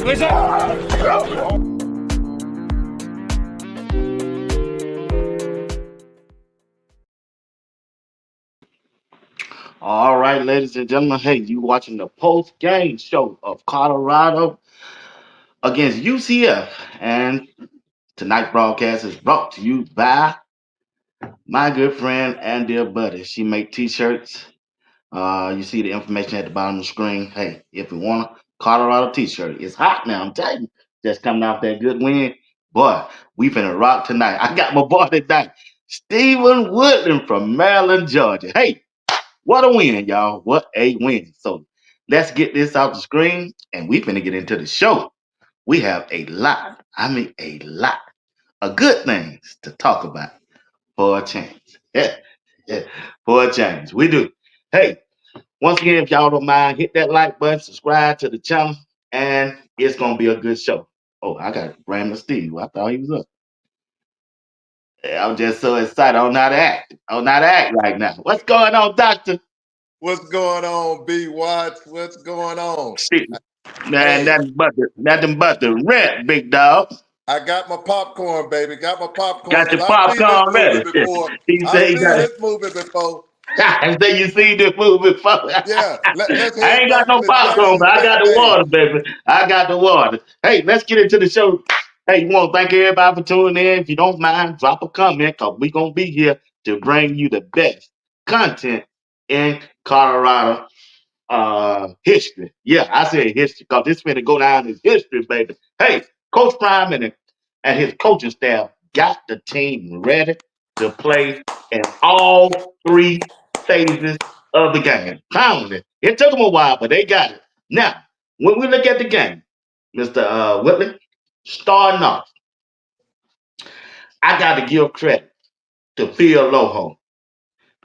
All right, ladies and gentlemen. Hey, you watching the post game show of Colorado against UCF, and tonight's broadcast is brought to you by my good friend and dear buddy. She make t-shirts. You see the information at the bottom of the screen. Hey, if you want a Colorado t-shirt, it's hot now. I'm telling you, just coming off that good win. Boy, we finna rock tonight. I got my boy tonight, Stephen Woodland from Maryland, Georgia. Hey, what a win, y'all. What a win. So let's get this off the screen and we finna get into the show. We have a lot, I mean a lot of good things to talk about for a change. Yeah, yeah, for a change. We do. Hey, once again, if y'all don't mind, hit that like button, subscribe to the channel, and it's gonna be a good show. Oh, I got Brandon Steve. I thought he was up. Yeah, I'm just so excited. I don't know how to act. I don't know how to act right now. What's going on, Doctor? What's going on, BWatts? What's going on? Shit. Man, Hey, nothing but the rent, big dog. I got my popcorn, baby. Got my popcorn Got because your I've seen this popcorn movie ready. before. He I've said he seen got this movie before. I say you seen this movie before. Yeah, let's I head ain't got back to no the popcorn, Jackson but I State got the days. water, baby. I got the water. Hey, let's get into the show. Hey, you want to thank everybody for tuning in. If you don't mind, drop a comment because we're going to be here to bring you the best content in Colorado history. Yeah, I said history because this finna go down as history, baby. Hey, Coach Prime and his coaching staff got the team ready to play in all three phases of the game. Found it. It took them a while, but they got it. Now, when we look at the game, Mr. Whitley, starting off, I got to give credit to Phil Loho.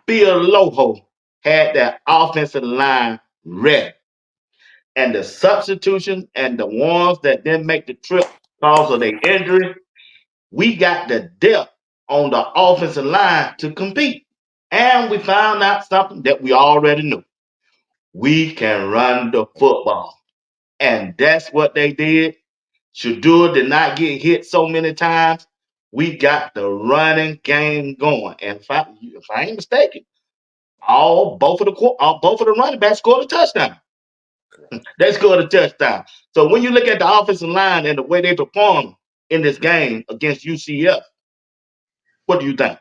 Phil Loho had that offensive line ready. And the substitution and the ones that didn't make the trip because of their injury, we got the depth on the offensive line to compete. And we found out something that we already knew. We can run the football. And that's what they did. Shedeur did not get hit so many times. We got the running game going. And if I ain't mistaken, both of the running backs scored a touchdown. They scored a touchdown. So when you look at the offensive line and the way they performed in this game against UCF, what do you think?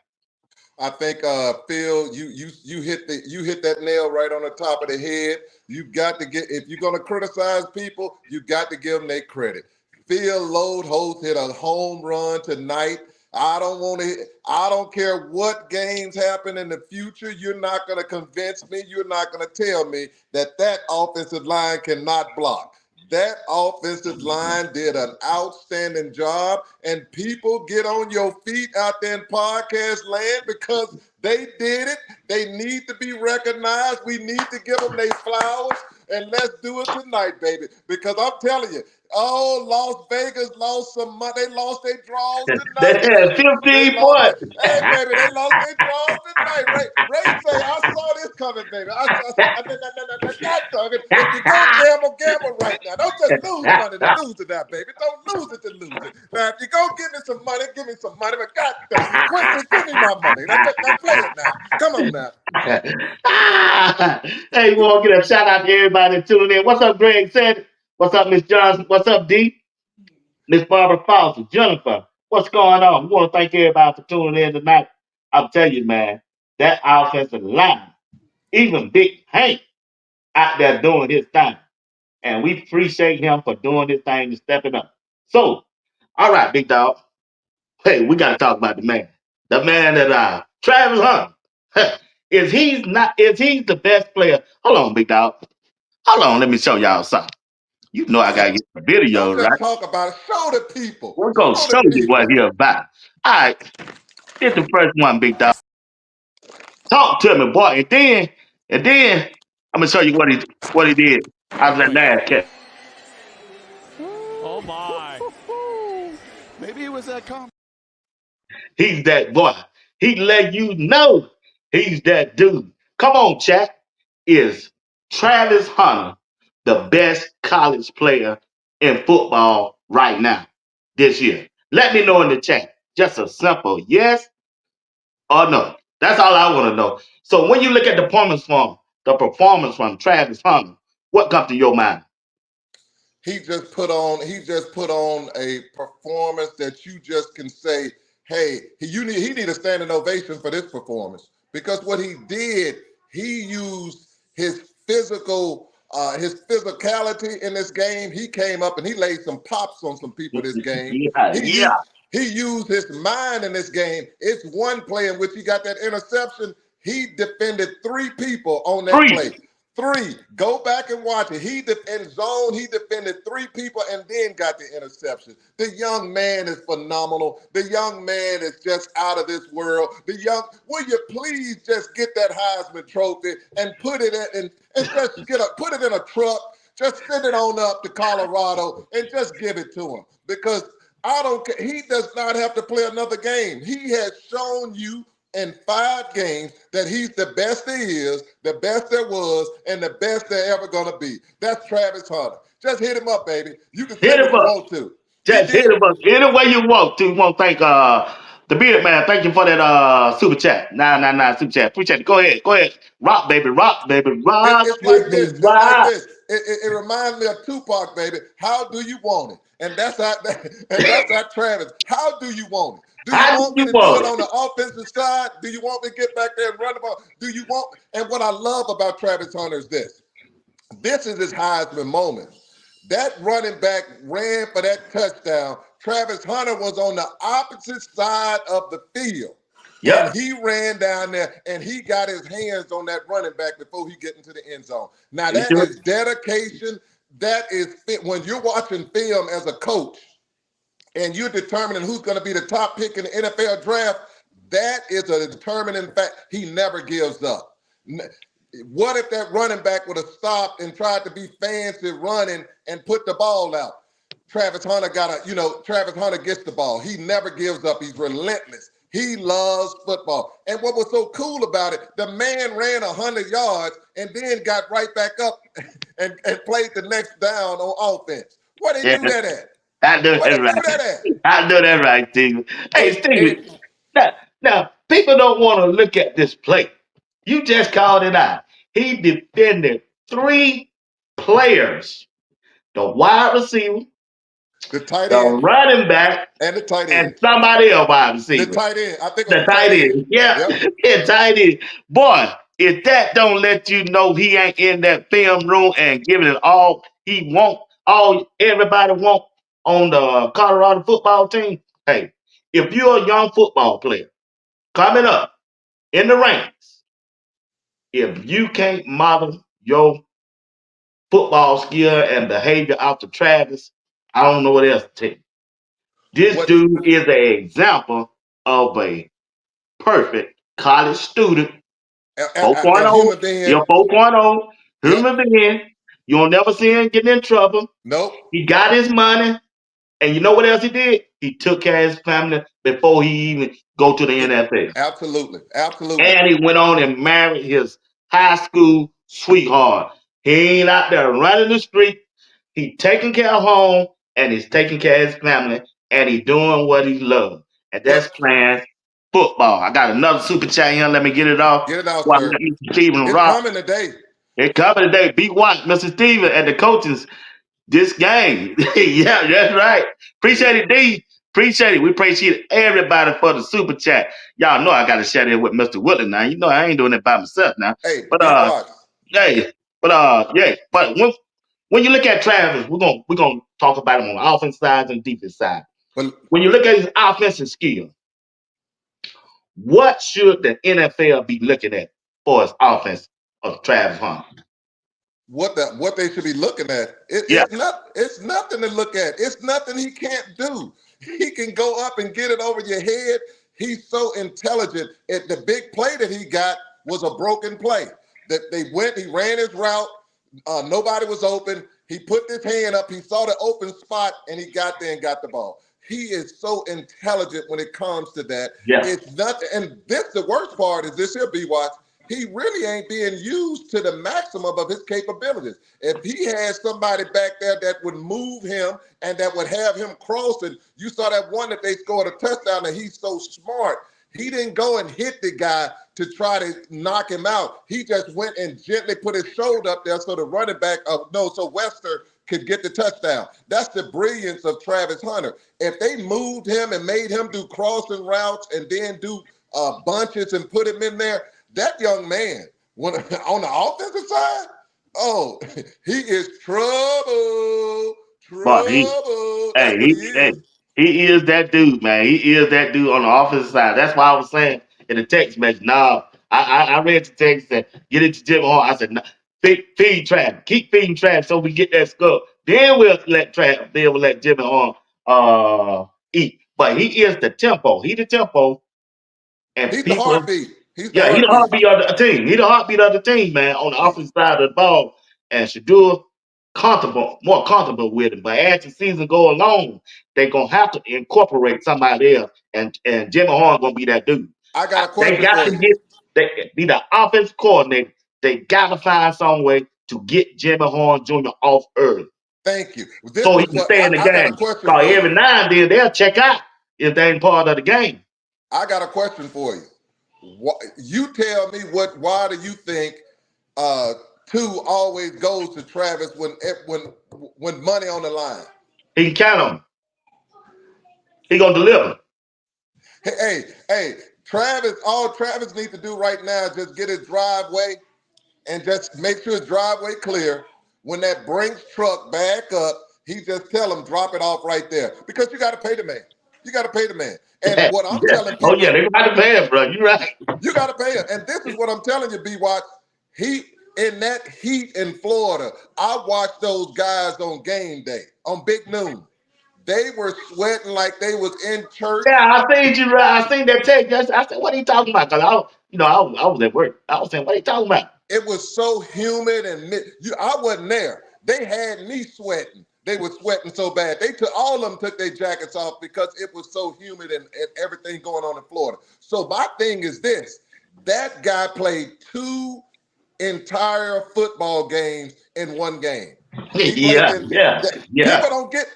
I think Phil, you hit that nail right on the top of the head. You've got to get if you're gonna criticize people, you got to give them their credit. Phil Lodeholt hit a home run tonight. I don't care what games happen in the future. You're not gonna convince me. You're not gonna tell me that offensive line cannot block. That offensive line did an outstanding job, and people get on your feet out there in podcast land because they did it. They need to be recognized. We need to give them their flowers, and let's do it tonight, baby. Because I'm telling you, oh, Las Vegas lost some money. They lost their draws They tonight, had baby. They 15 lost it. points. Hey, baby, they lost their draws tonight. Ray say, I saw this coming, baby. If you go gamble, gamble right now. Don't just lose money to lose it now, baby. Don't lose it to lose it. Now, if you go give me some money, give me some money. But God dang, Quincy, give me my money. Now play it now. Come on now. Hey, we want to get a shout out to everybody tuning in. What's up, Greg said? What's up, Miss Johnson? What's up, D? Miss Barbara Foster, Jennifer. What's going on? We want to thank everybody for tuning in tonight. I'll tell you, man, that offensive line, even Big Hank out there doing his thing. And we appreciate him for doing this thing and stepping up. So, all right, big dog. Hey, we gotta talk about the man. The man that Travis Hunt. Is he the best player? Hold on, big dog. Hold on, let me show y'all something. You know I Yeah. gotta get the video, Don't just right? talk about it. Show the people. We're gonna Show show the you what people. he about. All right, here's the first one, big dog. Talk to me, boy. And then I'm gonna show you what he did out of that last catch. Oh my. Maybe it was that He's that boy. He let you know he's that dude. Come on, chat. Is Travis Hunter the best college player in football right now this year? Let me know in the chat. Just a simple yes or no. That's all I want to know. So when you look at the performance from Travis Hunter, what comes to your mind? He just put on a performance that you just can say, hey, he need a standing ovation for this performance, because what he did, he used his physicality in this game. He came up and he laid some pops on some people this game. Yeah, He yeah. used he used his mind in this game. It's one play in which he got that interception. He defended three people on that Three. play. Three. Go back and watch it. In zone, he defended three people and then got the interception. The young man is phenomenal. The young man is just out of this world. Will you please just get that Heisman Trophy and put it in and just put it in a truck, just send it on up to Colorado and just give it to him. Because I don't care. He does not have to play another game. He has shown you in 5 games that he's the best there is, the best there was, and the best there ever gonna be. That's Travis Hunter. Just hit him up, baby. You can say Hit what him you up. want to. He Just hit did. him up. Any way you want to. You want to thank the bearded man. Thank you for that super chat. 999 super chat. Appreciate it. Go ahead. Go ahead. Rock, baby. Rock, baby. Rock It's with like me. this. It's like Rock. this. It reminds me of Tupac, baby. How do you want it? And that's how Travis. How do you want it? Do you How do want me you to do it want on it? the offensive side? Do you want me to get back there and run the ball? Do you want? And what I love about Travis Hunter is this. This is his Heisman moment. That running back ran for that touchdown. Travis Hunter was on the opposite side of the field. And Yep. he ran down there and he got his hands on that running back before he get into the end zone. Now You that do is it. dedication. That is fit. When you're watching film as a coach and you're determining who's going to be the top pick in the NFL draft, that is a determining fact. He never gives up. What if that running back would have stopped and tried to be fancy running and put the ball out? Travis Hunter gets the ball. He never gives up. He's relentless. He loves football. And what was so cool about it, the man ran 100 yards and then got right back up and played the next down on offense. Where they Yeah. do that at? I do Where that they do right. that at? I do that right, Steven. Hey, Hey, Steven. hey, Now, people don't want to look at this play. You just called it out. He defended 3 players: the wide receiver, the tight the end running back, and the tight and end. somebody else wide The receiver. tight end. I think it was The the tight tight end. end. Yeah, Yep. yeah, tight end. Boy, if that don't let you know he ain't in that film room and giving it all he want, all everybody want on the Colorado football team, hey, if you're a young football player coming up in the ranks, if you can't model your football skill and behavior after Travis, I don't know what else to tell you. This What dude is an example of a perfect college student. a 4.0. human being. You're 4.0 Yep. human being. You'll never see him getting in trouble. Nope. He got his money. And you know what else he did? He took care of his family before he even go to the It, NFL. absolutely. Absolutely. And he went on and married his high school sweetheart. He ain't out there running the street. He taking care of home and he's taking care of his family and he doing what he loves. And Well, that's playing football. I got another super chat here. Let me get it off. get it out, While sir. Mr. Stephen It's Rock. coming today. It coming today. BWatts, Mr. Steven, and the coaches this game. Yeah, that's right. Appreciate it, D. Appreciate it. We appreciate everybody for the super chat. Y'all know I got to share it with Mr. Woodland now. You know I ain't doing it by myself now. Hey, But be watch. hey, yeah. But when you look at Travis, we're gonna talk about him on the offense side and defense side. But When you look at his offensive skill, what should the NFL be looking at for his offense of Travis Hunter? what they should be looking at, Yeah, it's nothing to look at. It's nothing he can't do. He can go up and get it over your head. He's so intelligent. The big play that he got was a broken play. He ran his route. Nobody was open. He put his hand up. He saw the open spot, and he got there and got the ball. He is so intelligent when it comes to that. yeah, It's nothing. And this, the worst part is this here, B. Watts. he really ain't being used to the maximum of his capabilities. If he had somebody back there that would move him and that would have him crossing, you saw that one that they scored a touchdown, and he's so smart. He didn't go and hit the guy to try to knock him out. He just went and gently put his shoulder up there so the running back so Wester could get the touchdown. That's the brilliance of Travis Hunter. If they moved him and made him do crossing routes and then do bunches and put him in there, that young man, when on the offensive side, oh, he is trouble. But Trouble. That's what he is. he is that dude, man. He is that dude on the offensive side. That's why I was saying in the text message. No, I read the text and get it to Jim Horn. I said, no, feed Travis, keep feeding Travis so we get that score. Then we'll let Travis. Then we'll let Jimmy Horn eat. But he is the tempo. He the tempo, and He's the people. heartbeat. He's the Yeah, he the heartbeat. heartbeat of the team. He the heartbeat of the team, man, on the offensive side of the ball. And Shedeur more comfortable with it. But as the season go along, they're gonna have to incorporate somebody else. And Jimmy Horn gonna be that dude. I got a They question got for to you. get they be the offense coordinator. They gotta find some way to get Jimmy Horn Jr. off early. Thank you. This So he is can what stay in the I got a game. question Cause for you. every now and then they'll check out if they ain't part of the game. I got a question for you. You tell me why do you think uh, two always goes to Travis when money on the line? He can count on him. He gonna deliver. Hey, Travis, all Travis needs to do right now is just get his driveway and just make sure his driveway clear. When that Brinks truck back up, he just tell him drop it off right there because you got to pay the man. You got to pay the man. And Yeah, what I'm yeah. telling Oh people, yeah, they got to pay him, bro. You right. you got to pay him. And this is what I'm telling you, BWatts. He in that heat in Florida, I watched those guys on game day, on Big Noon. They were sweating like they was in church. Yeah, I seen you. I seen that text. I said, "What are you talking about?" Because I was at work. I was saying, "What are you talking about?" It was so humid and I wasn't there. They had me sweating. They were sweating so bad. All of them took their jackets off because it was so humid and everything going on in Florida. So my thing is this: that guy played two entire football games in one game. He played Yeah, in yeah, people yeah. don't get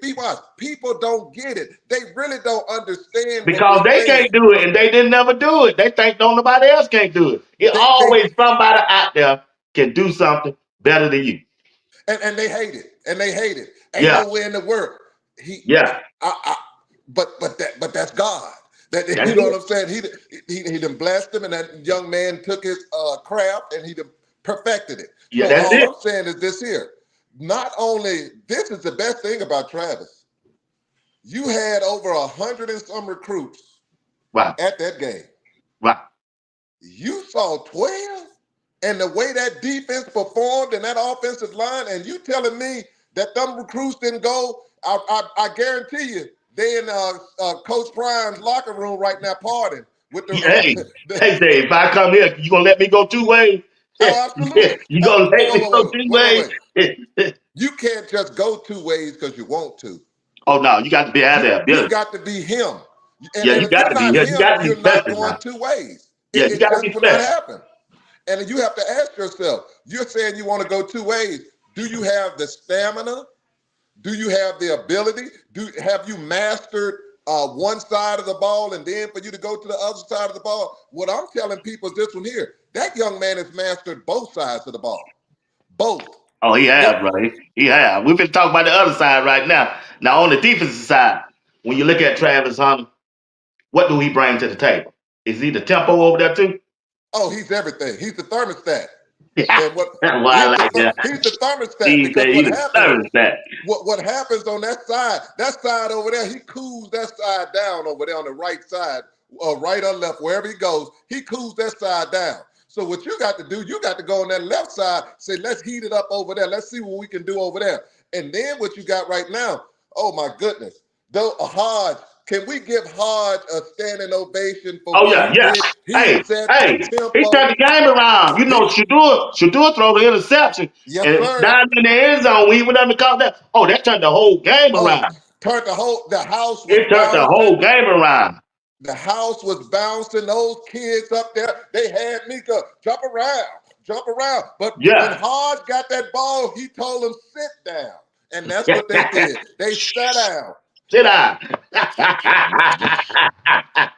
be wise. People don't get it. They really don't understand what Because we're they saying. can't do it, and they didn't never do it. They think no nobody else can't do it. It They always somebody out there can do something better than you. and they hate it. And they hate it. Ain't Yeah, nowhere in the world. He yeah. I but that's God. That That's you know what it. I'm saying? He done blessed him, and that young man took his craft and he done perfected it. Yeah, So that's all it. I'm saying is this here. Not only this is the best thing about Travis. You had over 100 and some recruits Right, at that game. right. You saw 12, and the way that defense performed and that offensive line, and you telling me that them recruits didn't go? I guarantee you, they in Coach Prime's locker room right now partying with Hey, the hey, Dave, if I come here, you gonna let me go two ways? oh, absolutely. You gonna let me go two Wait. ways? You can't just go two ways because you want to. Oh no, you got to be out You there, you ability. got to be him. Yeah, And you if got you're to be not here. You him, got to be you're not special going now. two ways. Yeah, you got to That's be what not special. happen. And you have to ask yourself, you're saying you want to go two ways. Do you have the stamina? Do you have the ability? Have you mastered one side of the ball and then for you to go to the other side of the ball? What I'm telling people is this one here. That young man has mastered both sides of the ball. Both. Oh, he It, have, bro. He have. We've been talking about the other side right now. Now on the defensive side, when you look at Travis Hunter, what do he bring to the table? Is he the tempo over there too? oh, he's everything. He's the thermostat. Yeah, And what that's why I like that. he's the thermostat He because said what he the happens thermostat. what happens on that side over there, he cools that side down over there on the right side, right or left, wherever he goes, he cools that side down. So what you got to do, you got to go on that left side, say, let's heat it up over there. Let's see what we can do over there. And then what you got right now, oh my goodness, though Hodge, can we give Hodge a standing ovation for Oh what yeah, he yeah. did? He Hey, set the hey, he turned tempo. the game around. You He, know, Shedeur throw the interception yes, and sir. down in the end zone. We went up and caught that. Oh, that turned the whole game Oh, around. turned the house was It turned the bouncing. whole game around. The house was bouncing. Those kids up there, they had me go jump around, jump around. But when Yeah. Hodge got that ball, he told them sit down, and that's what they did. They sat down. Sit down.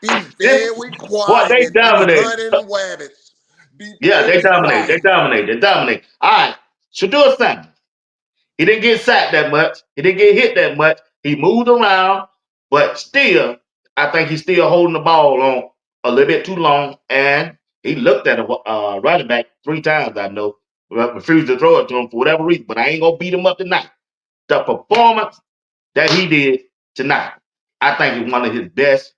Be This, very boy, they quiet, you dominate. hunting wabbits. Be Yeah, they very dominate. They quiet. dominate. They dominate. All right. Shedeur Sanders. He didn't get sacked that much. He didn't get hit that much. He moved around, but still, I think he's still holding the ball on a little bit too long. And he looked at a running back 3 times, I know, refused to throw it to him for whatever reason. But I ain't going to beat him up tonight. The performance that he did tonight, I think is one of his best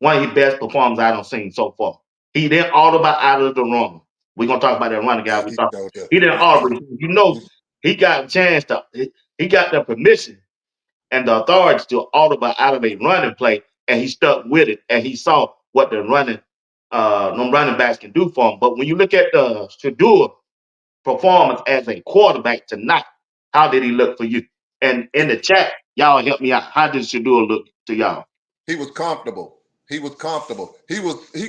performances I've seen so far. He didn't audible out of the run. We're gonna talk about that running guy. He showed up. He didn't audible. You know, he got a chance to. He got the permission and the authority to audible out of a running play, and he stuck with it. And he saw what the them running backs can do for him. But when you look at the Shedeur performance as a quarterback tonight, how did he look for you? And in the chat, y'all help me out. How did Shedeur look to y'all? He was comfortable. He was comfortable. He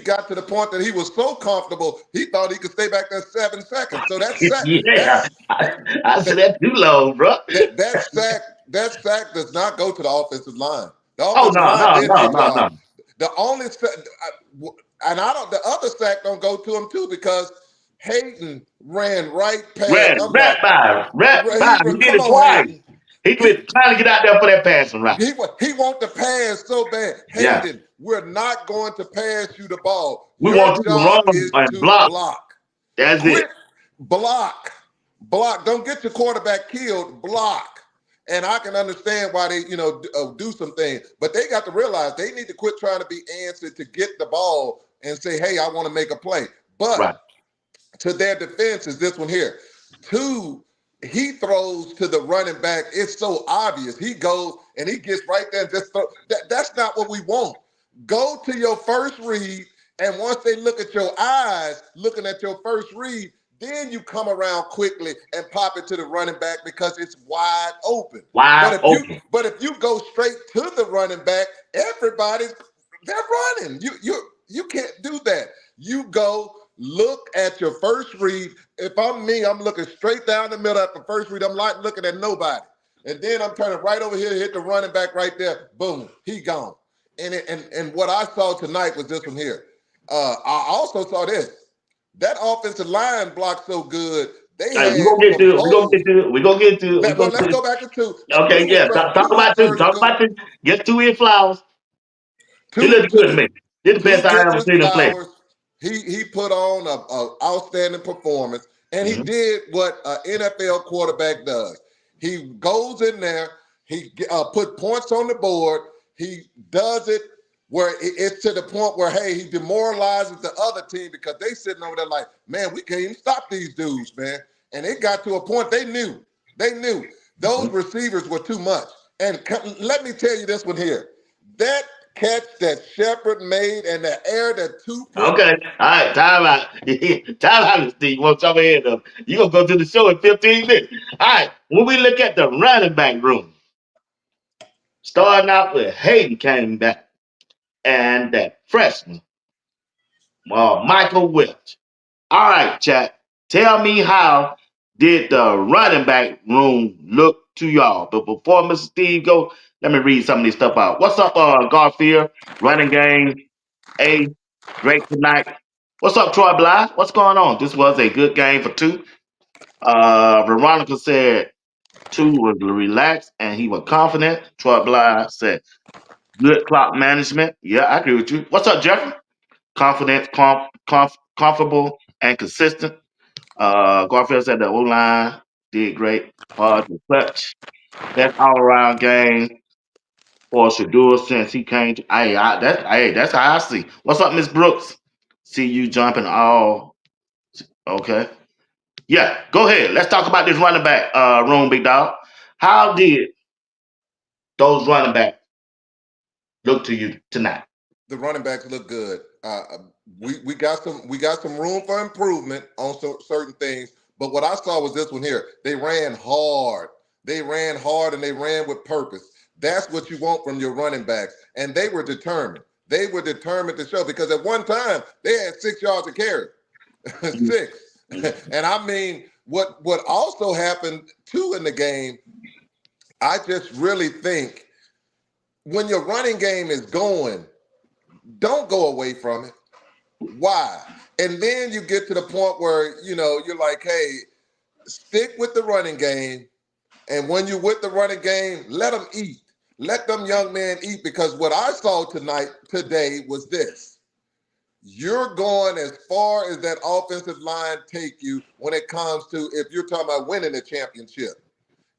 got to the point that he was so comfortable, he thought he could stay back there 7 seconds. So Yeah, I said that too long, bro. that sack does not go to the offensive line. The Oh offensive no, line no, did no, their no, job. no. The only and I don't. The other sack don't go to him too because Hayden ran right past. Red, I'm red like, by, red by. He did come it on, twice. Hayden. He He was trying to get out there for that passing route. he want the pass so bad. Yeah, Hayden, we're not going to pass you the ball. we Your want you to job run is and to block. block. That's it. Quit block. Block. Don't get your quarterback killed. Block. And I can understand why they, do some things, but they got to realize they need to quit trying to be antsy to get the ball and say, "Hey, I want to make a play." But Right. to their defense is this one here. Two, he throws to the running back. It's so obvious. He goes and he gets right there and just throw. That's not what we want. Go to your first read, and once they look at your eyes, looking at your first read, then you come around quickly and pop it to the running back because it's wide open. But Wide if you open. but if you go straight to the running back, they're running. You can't do that. You go look at your first read. If I'm me, I'm looking straight down the middle at the first read. I'm not looking at nobody. And then I'm turning right over here to hit the running back right there. Boom, he gone. And what I saw tonight was this one here. I also saw this. That offensive line blocked so good. They Hey, we're had gonna get some to it. We're gonna holes. get to it. We're gonna get to it. We're Well, gonna let's get go it. back to two. Okay, yeah. Talk about two. Talk about two. Get to his flowers. He Two, looked good to me. This is the best two I gets ever his seen him play. flowers. He put on a outstanding performance, and he Mm-hmm. did what an NFL quarterback does. He goes in there, he put points on the board. He does it where it's to the point where hey, he demoralizes the other team because they sitting over there like, man, we can't even stop these dudes, man. And it got to a point they knew those Mm-hmm. receivers were too much. And let me tell you this one here, that catch that Shepard made and the air that two put. Okay. All right. Time out. Time out, Steve. You want to jump ahead of you gonna go to the show in 15 minutes. All right. When we look at the running back room, starting out with Hayden came back and that freshman, Michael Welch. All right, chat. Tell me how did the running back room look to y'all? But before Mr. Steve go, let me read some of this stuff out. What's up, Garfield? Running game A, great tonight. What's up, Troy Bly? What's going on? This was a good game for two. Veronica said two was relaxed and he was confident. Troy Bly said good clock management. Yeah, I agree with you. What's up, Jeffrey? Confident, comfortable, and consistent. Garfield said the O line did great. Hard to clutch. Best all around game for Shedeur since he came to. That's how I see. What's up, Miss Brooks? See you jumping all. Okay. Yeah, go ahead. Let's talk about this running back room, big dog. How did those running backs look to you tonight? The running backs look good. We got some room for improvement on certain things. But what I saw was this one here. They ran hard. They ran hard and they ran with purpose. That's what you want from your running backs. And they were determined. They were determined to show, because at one time they had 6 yards to carry. 6. And I mean, what also happened too in the game, I just really think when your running game is going, don't go away from it. Why? And then you get to the point where, you're like, hey, stick with the running game. And when you're with the running game, let them eat. Let them young men eat, because what I saw today was this. You're going as far as that offensive line take you when it comes to, if you're talking about winning the championship.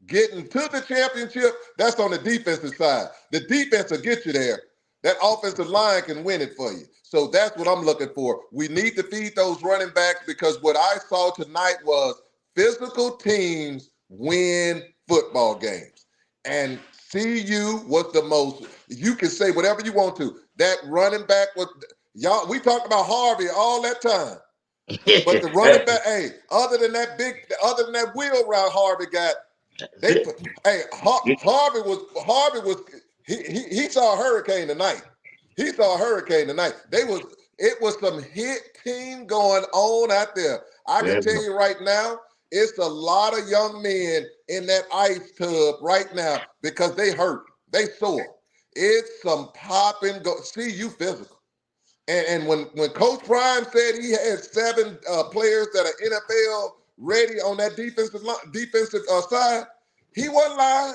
Getting to the championship, that's on the defensive side. The defense will get you there. That offensive line can win it for you. So that's what I'm looking for. We need to feed those running backs, because what I saw tonight was physical teams win football games. And CU was the most, you can say whatever you want to. That running back was, y'all, we talked about Harvey all that time. But the running back, hey, other than that wheel route Harvey got, Harvey was he saw a hurricane tonight. He saw a hurricane tonight. It was some hit team going on out there. I can tell you right now, it's a lot of young men in that ice tub right now because they hurt. They sore. It's some popping. See, you physical. And when Coach Prime said he had 7 players that are NFL ready on that defensive side, he wasn't lying.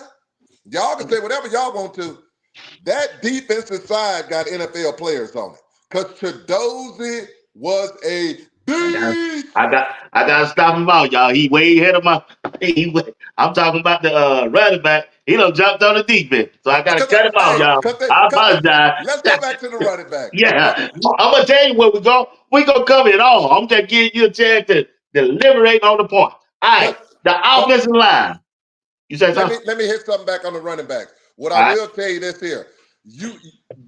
Y'all can say whatever y'all want to. That defensive side got NFL players on it. Because Chidozie was a beast. I gotta stop him out, y'all. He way ahead of my. I'm talking about the running back. He done jumped on the defense, so I gotta cut him out, y'all. I apologize. Let's go back to the running back. Yeah, I'm gonna tell you where we go. We gonna cover it all. I'm just giving you a chance to deliberate on the point. All right, the offensive line. You said something? Let me hit something back on the running backs. What All I right. will tell you this here.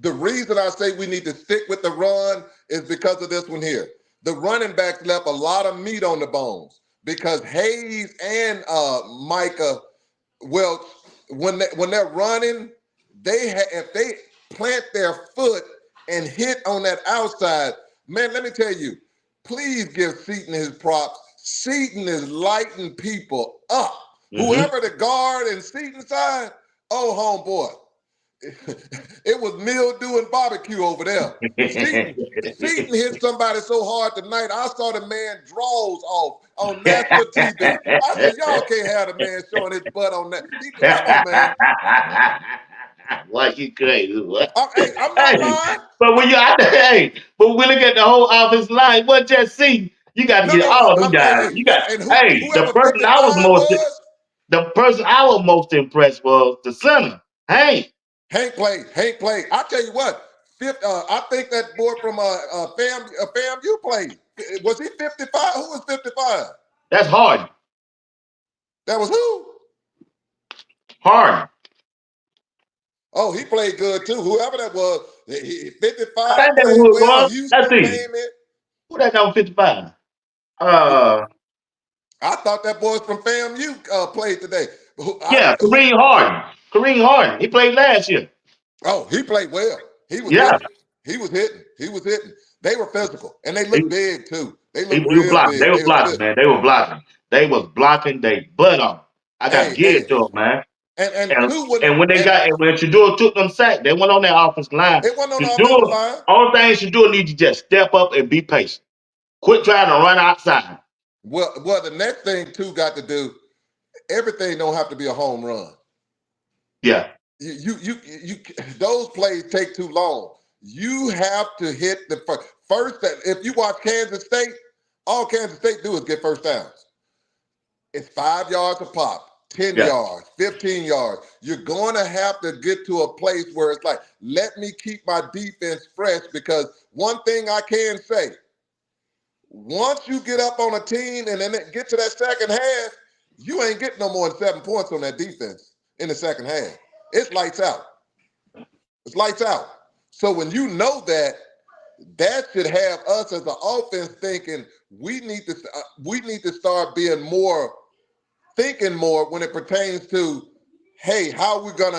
The reason I say we need to stick with the run is because of this one here. The running backs left a lot of meat on the bones, because Hayes and Micah Welch, when they're running, if they plant their foot and hit on that outside, man, let me tell you, please give Seaton his props. Seaton is lighting people up. Mm-hmm. Whoever the guard and Seaton side, oh, homeboy. It was mildew and barbecue over there. Seaton hit somebody so hard tonight, I saw the man draws off on national TV. I said, y'all can't have the man showing his butt on that. Come on, man. What you crazy? What? I'm not lying. But when but we look at the whole offensive line, what just see, you got to get all them guys. The person I was most impressed was the center, Hank. Hank played. I tell you what, I think that boy from FAMU played. Was he 55? Who was 55? That's Harden. That was who? Harden. Oh, he played good too. Whoever that was, 55 I think played well. Houston Let's see. came in. Who that number 55? I thought that boy from FAMU played today. Kareem Harden. Kareem Harden. He played last year. Oh, he played well. He was hitting. They were physical, and they looked big too. They looked real big. They were blocking, man. They were blocking. They was blocking their butt off. I got to give it to them, man. And when Shedeur took them sacks, they went on their offensive line. They went on the offensive line. Only thing Shedeur need to just step up and be patient. Quit trying to run outside. Well, the next thing too got to do. Everything don't have to be a home run. Yeah. You those plays take too long. You have to hit the first. If you watch Kansas State, all Kansas State do is get first downs. It's 5 yards a pop, 10 yards, 15 yards. You're going to have to get to a place where it's like, let me keep my defense fresh, because one thing I can say, once you get up on a team and then get to that second half, you ain't getting no more than 7 points on that defense in the second half. It's lights out. It's lights out. So when you know that should have us as an offense thinking we need to start being thinking more when it pertains to, hey, how we gonna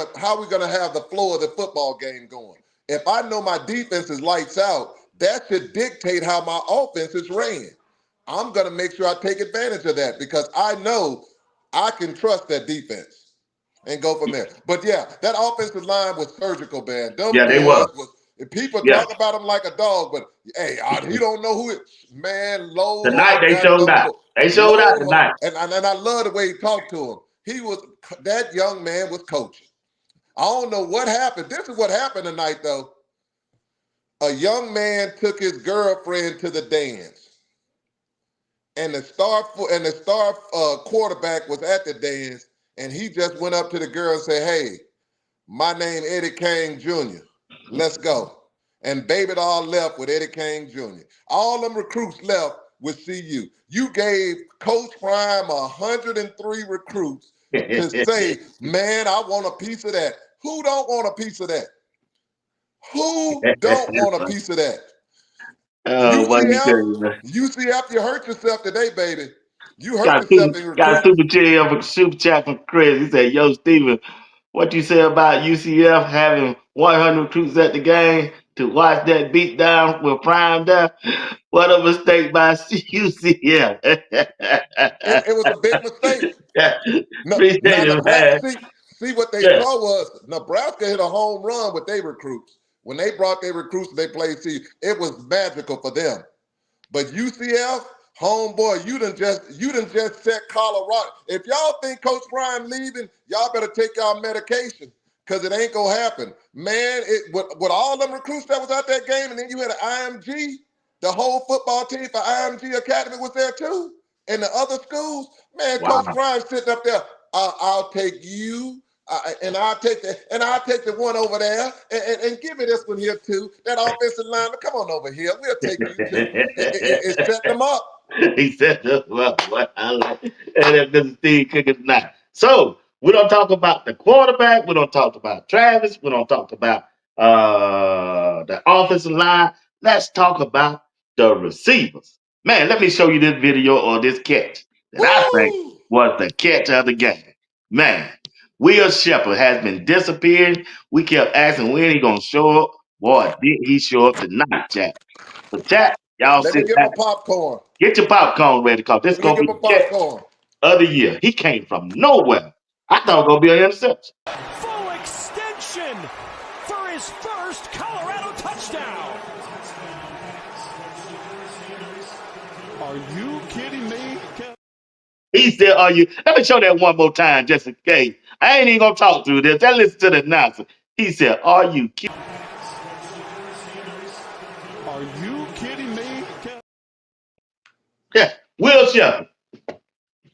have the flow of the football game going. If I know my defense is lights out, that should dictate how my offense is ran. I'm going to make sure I take advantage of that because I know I can trust that defense and go from there. But yeah, that offensive line was surgical, man. Them Yeah, they boys were. was. People Yeah. talk about him like a dog, but hey, he don't know who it. Man, load Tonight hope they got showed them. out. They showed out Load hope, tonight. and I love the way he talked to him. He was that young man was coaching. I don't know what happened. This is what happened tonight, though. A young man took his girlfriend to the dance, and the star quarterback was at the dance, and he just went up to the girl and said, "Hey, my name Eddie Kane Jr. Let's go." And baby doll left with Eddie Kane Jr. All them recruits left with CU. You gave Coach Prime 103 recruits to say, "Man, I want a piece of that." Who don't want a piece of that? Who don't want a piece of that? Oh, what you tell UCF, you, man? UCF, you hurt yourself today, baby. You hurt Got a yourself in got a recruiting. super chat from Chris. He said, "Yo, Steven, what you say about UCF having 100 recruits at the game to watch that beat down with Prime there? What a mistake by UCF." It was a big mistake. No, Appreciate now it, man. Nebraska, see what they Yeah. saw was Nebraska hit a home run with their recruits. When they brought their recruits and they played CU, it was magical for them. But UCF, homeboy, you done just set Colorado. If y'all think Coach Prime leaving, y'all better take y'all medication because it ain't gonna happen. Man, with all them recruits that was out that game, and then you had an IMG, the whole football team for IMG Academy was there too, and the other schools. Man, Coach Wow. Prime sitting up there. I'll take you. I'll take the one over there and give me this one here too. That offensive lineman, come on over here. We'll take you too. It's setting them up. He said, "Well, what I like." And that's Mr. Steve cooking tonight. So we don't talk about the quarterback. We don't talk about Travis. We don't talk about the offensive line. Let's talk about the receivers. Man, let me show you this video or this catch that I think Woo! was the catch of the game. Man, Will Shepherd has been disappearing. We kept asking when he gonna show up. Boy, did he show up tonight, chat? So chat, y'all Let me sit get back. my popcorn. Get your popcorn ready because this is Let me going to get be my the catch popcorn. of the year. He came from nowhere. I thought it was going to be an interception. Full extension for his first Colorado touchdown. Are you kidding me? He said, "Are you?" Let me show that one more time just in case. I ain't even going to talk through this. Just listen to the announcer. He said, "Are you kidding?" Are you kidding me? Yeah, Will Shepherd.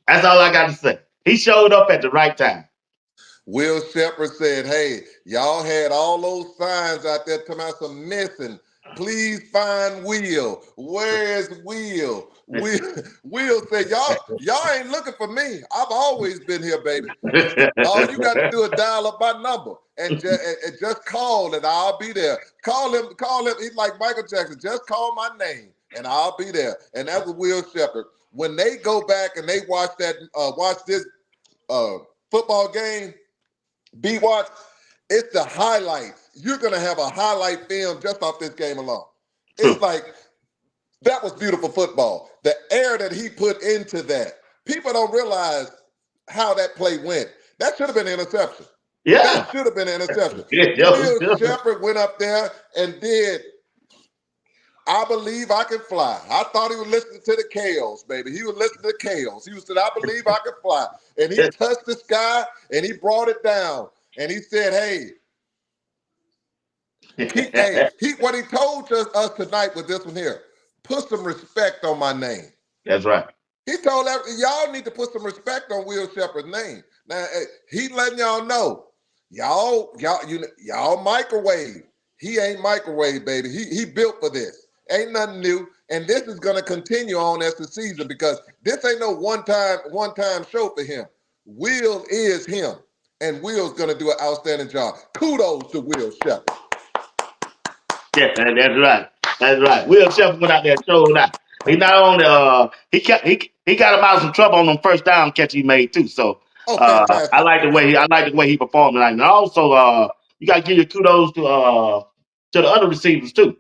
That's all I got to say. He showed up at the right time. Will Shepherd said, "Hey, y'all had all those signs out there telling us some missing. Please find Will. Where is Will?" Will said, "Y'all ain't looking for me. I've always been here, baby. All you got to do is dial up my number and just call and I'll be there. Call him. He's like Michael Jackson. Just call my name and I'll be there." And that was Will Shepherd. When they go back and they watch this uh, football game, BWatts, it's the highlights. You're gonna have a highlight film just off this game alone. It's like that was beautiful football. The air that he put into that. People don't realize how that play went. That should have been an interception. That Yeah. should have been an interception. Yeah. Will Shepherd went up there and did "I Believe I Can Fly." I thought he was listening to the Kales, baby. He was listening to Kales. He was saying, "I believe I can fly." And he touched the sky and he brought it down. And he said, "Hey, what he told us tonight with this one here, put some respect on my name." That's right. He told y'all need to put some respect on Will Shepherd's name. Now he letting y'all know, y'all microwave. He ain't microwave, baby. He built for this. Ain't nothing new. And this is gonna continue on as the season because this ain't no one time show for him. Will is him, and Will's gonna do an outstanding job. Kudos to Will Shepherd. Yeah, that's right. That's right. Will Shepherd went out there and showed out. He not only he got him out of some trouble on them first down catch he made too. So Oh, fantastic. I like the way he performed tonight. And also you gotta give your kudos to to the other receivers too.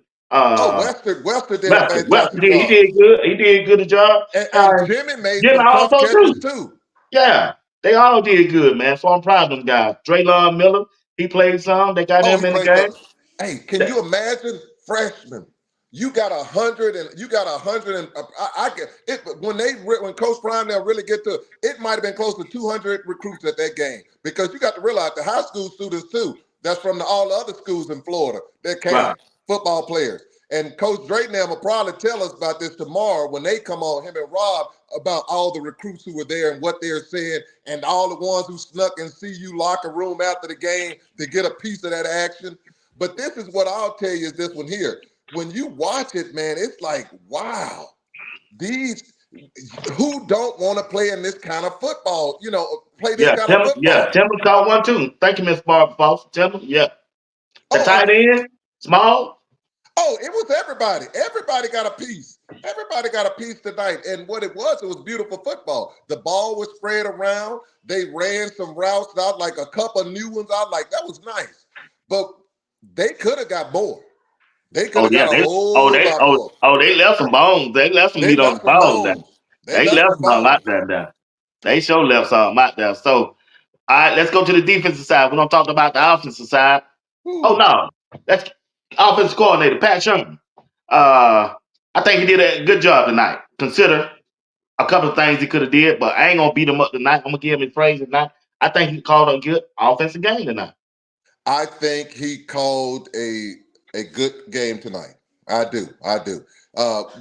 Oh, Uh, Wester did a Webster fantastic did. He job. did good. He did good job. And Jimmy made Jimmy some tough also catches too. too. Yeah, they all did good, man. So I'm proud of them guys. Draylon Miller, he played some. They got Oh, him he in the played game. well. Hey, can you imagine freshman? You got 100 and you got 100 and I get it when Coach Prime now really get to it, it might have been close to 200 recruits at that game because you got to realize the high school students too. That's from all the other schools in Florida that Right. came, football players. And Coach Drayton will probably tell us about this tomorrow when they come on, him and Rob, about all the recruits who were there and what they're saying and all the ones who snuck in CU locker room after the game to get a piece of that action. But this is what I'll tell you is this one here. When you watch it, man, it's like, wow, these who don't want to play in this kind of football, play this kind of football. Timber caught one too. Thank you, Miss Barbara Foster. Timber, yeah. The Oh, tight end, small. oh, it was everybody. Everybody got a piece. Everybody got a piece tonight. And what it was beautiful football. The ball was spread around. They ran some routes out, like a couple new ones out. Like, that was nice. But they could have got more. They could Oh have yeah, got a whole lot more. they left some bones. They left some They meat on the left some bone there. bones. They They left left some some out bones. there. They sure left some out there. So all right, let's go to the defensive side. We don't talk about the offensive side. Oh Whew. no, that's offensive coordinator Pat Sherman. I think he did a good job tonight. Consider a couple of things he could have did, but I ain't gonna beat him up tonight. I'm gonna give him his praise tonight. I think he called a good offensive game tonight. I think he called a good game tonight. I do. I do.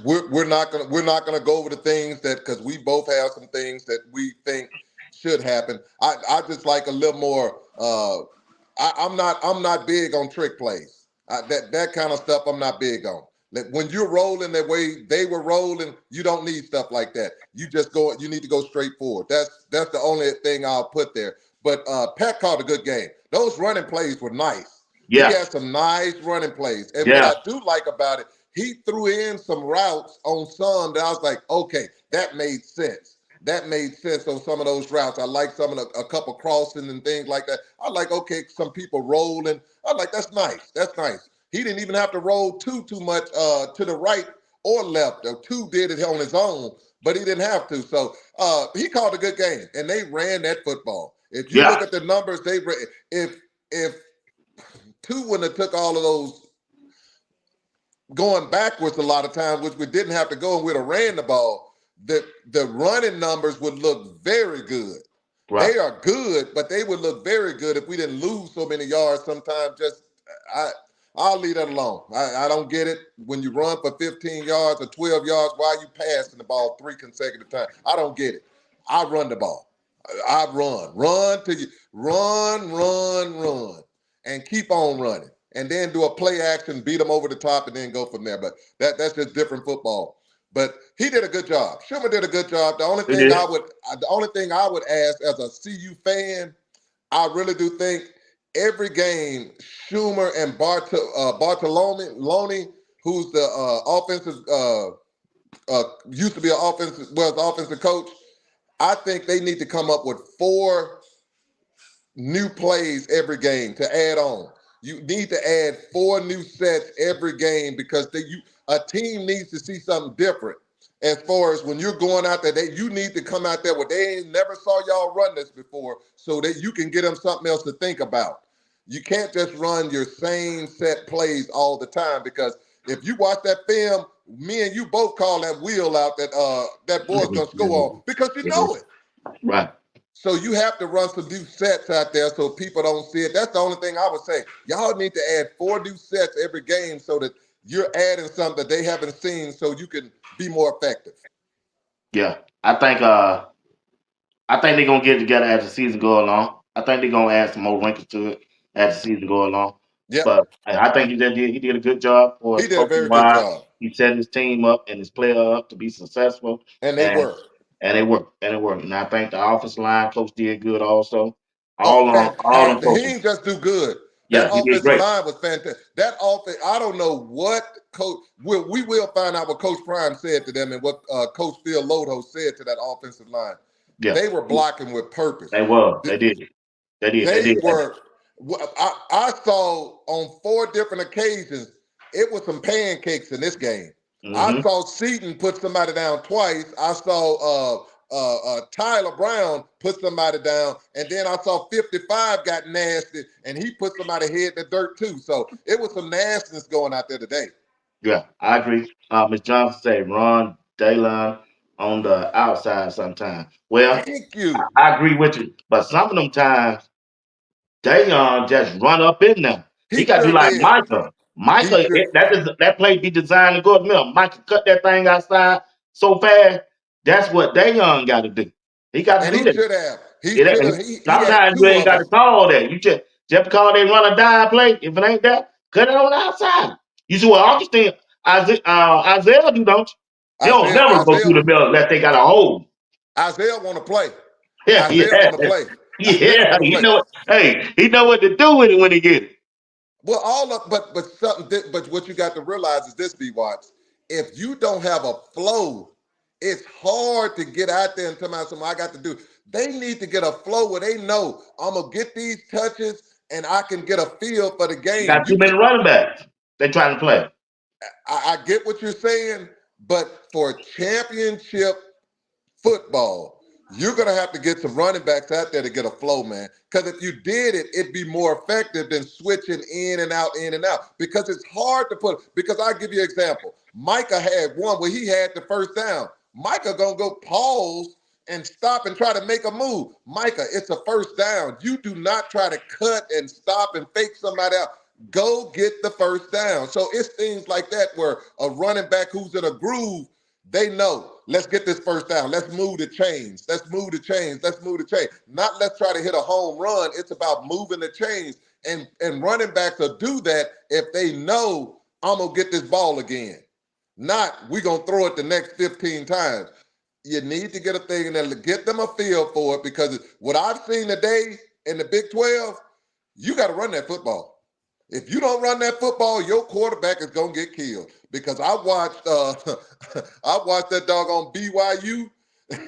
We're not gonna go over the things that because we both have some things that we think should happen. I just like a little more. I'm not big on trick plays. That kind of stuff I'm not big on. Like when you're rolling the way they were rolling, you don't need stuff like that. You just go. You need to go straight forward. That's the only thing I'll put there. But Pat called a good game. Those running plays were nice. He Yeah, had some nice running plays. And what yeah, I do like about it, he threw in some routes on some that I was like, okay, that made sense. That made sense on some of those routes. I like some of a couple crossing and things like that. I like, okay, some people rolling. I like, that's nice. That's nice. He didn't even have to roll too much to the right or left. Two did it on his own, but he didn't have to. So he called a good game, and they ran that football. If you look yeah. at the numbers, they ran. If two wouldn't have took all of those going backwards a lot of times, which we didn't have to go and we'd have ran the ball, the running numbers would look very good. Right. They are good, but they would look very good if we didn't lose so many yards sometimes. I'll leave that alone. I don't get it. When you run for 15 yards or 12 yards, why are you passing the ball 3 consecutive times? I don't get it. I run the ball. I run. Run till you run, and keep on running. And then do a play action, beat them over the top, and then go from there. But that's just different football. But he did a good job. Schumer did a good job. It is. The only thing I would ask as a CU fan, I really do think every game, Schumer and Bartolome, who's the offensive, used to be was offensive coach. I think they need to come up with 4 new plays every game to add on. You need to add 4 new sets every game because a team needs to see something different. As far as when you're going out there, you need to come out there where they ain't never saw y'all run this before so that you can get them something else to think about. You can't just run your same set plays all the time because if you watch that film, me and you both call that wheel out that boy's gonna score on because you know it. Right. So you have to run some new sets out there so people don't see it. That's the only thing I would say. Y'all need to add 4 new sets every game so that you're adding something that they haven't seen so you can be more effective. Yeah. I think they're gonna get it together as the season go along. I think they're gonna add some more wrinkles to it as the season go along. Yep. But I think he did a good job for He his did a coaching very good wise. job. He set his team up and his player up to be successful, And they and were. it worked. And it worked. And I think the offensive line coach did good also. Oh, All them fantastic. He coaches. ain't just do good. That Yeah, he did offensive great. line was fantastic. That offense, I don't know what coach, we will find out what Coach Prime said to them and what Coach Phil Lodo said to that offensive line. Yeah, They were blocking with purpose. they were. They did. They did. They They did. were. I saw on 4 different occasions, it was some pancakes in this game. I Mm-hmm. saw Seaton put somebody down twice. I saw Tyler Brown put somebody down, and then I saw 55 got nasty, and he put somebody head in the dirt too. So it was some nastiness going out there today. Yeah, I agree. Ms. Johnson say run Daylon on the outside sometimes. Well, Thank you. I agree with you, but some of them times Dayon just run up in there. He He got to be sure like did. Micah. He Micah, sure, that play be designed to go to middle. Micah cut that thing outside so fast. That's what Dayon got to do. He got to and do he that. should have. He should have. He had Sometimes you two ain't of got to them. call that. You just because they run a dive play. If it ain't that, cut it on the outside. You see what Augustine Isaiah do, don't you? He don't Isaiah, never go Isaiah, through the middle unless they got a hole. Isaiah want to play. Yeah, Isaiah yeah, want to play. Isaiah yeah. want to You play. know what? Hey, he know what to do with it when he get it. Well, but what you got to realize is this, BWatts. If you don't have a flow, it's hard to get out there and tell me something I got to do. They need to get a flow where they know I'm gonna get these touches and I can get a feel for the You game. got too many running backs. They trying to play. I get what you're saying, but for championship football, you're going to have to get some running backs out there to get a flow, man. Because if you did it, it'd be more effective than switching in and out, in and out. Because it's hard to put, because I'll give you an example. Micah had one where he had the first down. Micah going to go pause and stop and try to make a move. Micah, it's a first down. You do not try to cut and stop and fake somebody out. Go get the first down. So it's things like that where a running back who's in a groove, they know, let's get this first down. Let's move the chains. Let's move the chains. Let's move the chains. Not let's try to hit a home run. It's about moving the chains. And running backs will do that if they know I'm going to get this ball again. Not we're going to throw it the next 15 times. You need to get a thing and then get them a feel for it because what I've seen today in the Big 12, you got to run that football. If you don't run that football, your quarterback is gonna get killed. Because I watched I watched that doggone BYU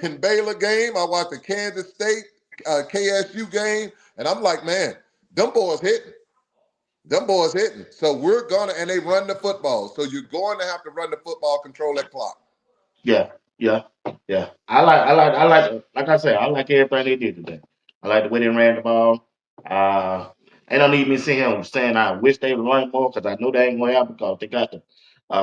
and Baylor game. I watched the Kansas State KSU game, and I'm like, man, them boys hitting. Them boys hitting. So we're gonna, and they run the football. So you're going to have to run the football, control that clock. Yeah, yeah, yeah. Like I said, I like everything they did today. I like the way they ran the ball. Ain't no need me sitting here saying I wish they would run more because I know they ain't gonna happen because they got the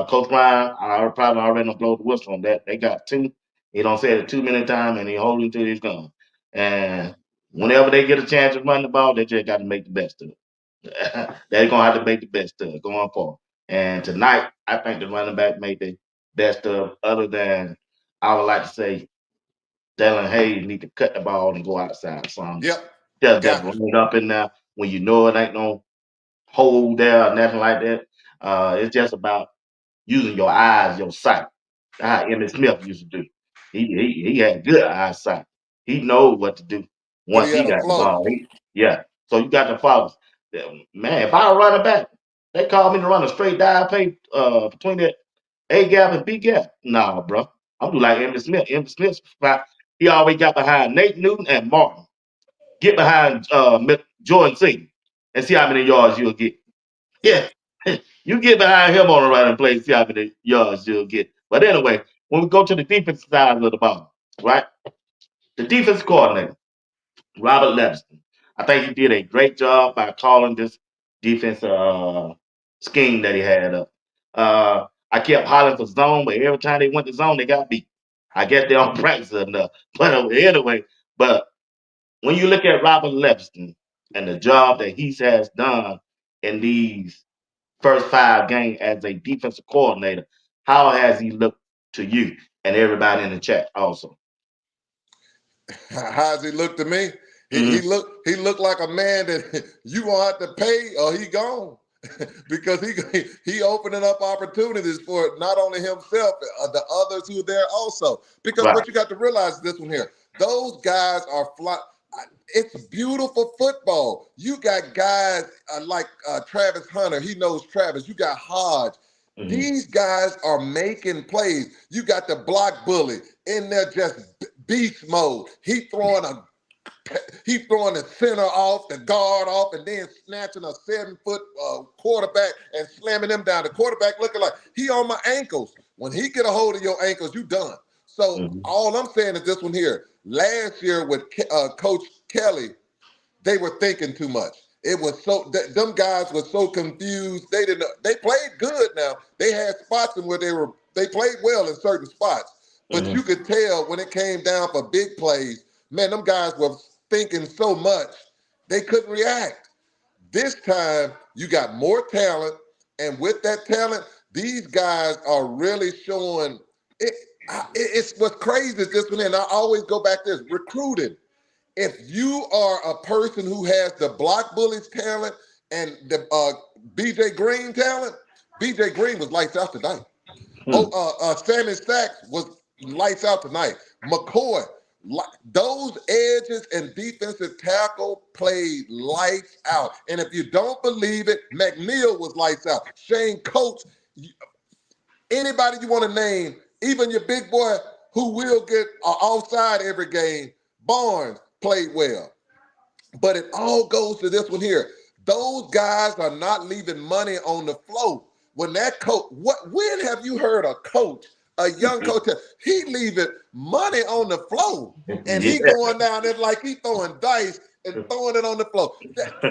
Coach Ryan. I probably already done blow the whistle on that. They got two. He don't say it too many times and he holding till he's gone. And whenever they get a chance to run the ball, they just got to make the best of it. They're gonna have to make the best of it going forward. And tonight, I think the running back made the best of. Other than I would like to say, Dylan Hayes need to cut the ball and go outside. Some Yep, just got run you. it up in there when you know it ain't no hole there or nothing like that. It's just about using your eyes, your sight. How Emmitt Smith used to do. He had good eyesight. He knows what to do But once he he had a got the flow. ball. Yeah. So you got to follow. Man, if I run it back, they call me to run a straight dive play between that A gap and B gap. Nah, bro. I'm do like Emmitt Smith. Emmitt Smith's spot. He always got behind Nate Newton and Martin. Get behind Jordan Singh and see how many yards you'll get. Yeah. You get behind him on the running play, see how many yards you'll get. But anyway, when we go to the defensive side of the ball, right? The defense coordinator, Robert Leveston. I think he did a great job by calling this defense scheme that he had up. I kept hollering for zone, but every time they went to zone, they got beat. I guess they don't practice enough. But anyway, but when you look at Robert Leveston and the job that he has done in these first 5 games as a defensive coordinator, how has he looked to you and everybody in the chat also? How's he look to me? He Mm-hmm. looked like a man that you gonna have to pay or he gone. Because he opening up opportunities for not only himself, the others who are there also. Because Right. what you got to realize is this one here. Those guys are fly. It's beautiful football. You got guys like Travis Hunter. He knows Travis. You got Hodge. Mm-hmm. These guys are making plays. You got the block bully in there just beast mode. He throwing a He throwing the center off, the guard off, and then snatching a 7-foot quarterback and slamming them down. The quarterback looking like he on my ankles. When he get a hold of your ankles, you done. So Mm-hmm. all I'm saying is this one here. Last year with Coach Kelly, they were thinking too much. It was so them guys were so confused. They didn't. They played good. Now they had spots in where they played well in certain spots, but Mm-hmm. you could tell when it came down for big plays. Man, them guys were thinking so much they couldn't react. This time you got more talent, and with that talent, these guys are really showing it. It's what's crazy is this one, and I always go back to this recruiting. If you are a person who has the block bullies talent and the BJ Green talent, BJ Green was lights out tonight. Sammy Sachs was lights out tonight. McCoy, those edges and defensive tackle played lights out. And if you don't believe it, McNeil was lights out. Shane Coates, anybody you want to name, even your big boy who will get offside every game, Barnes played well. But it all goes to this one here. Those guys are not leaving money on the floor. When that coach, when have you heard a coach, a young coach, he leaving money on the floor and Yeah. he going down there like he throwing dice and throwing it on the floor.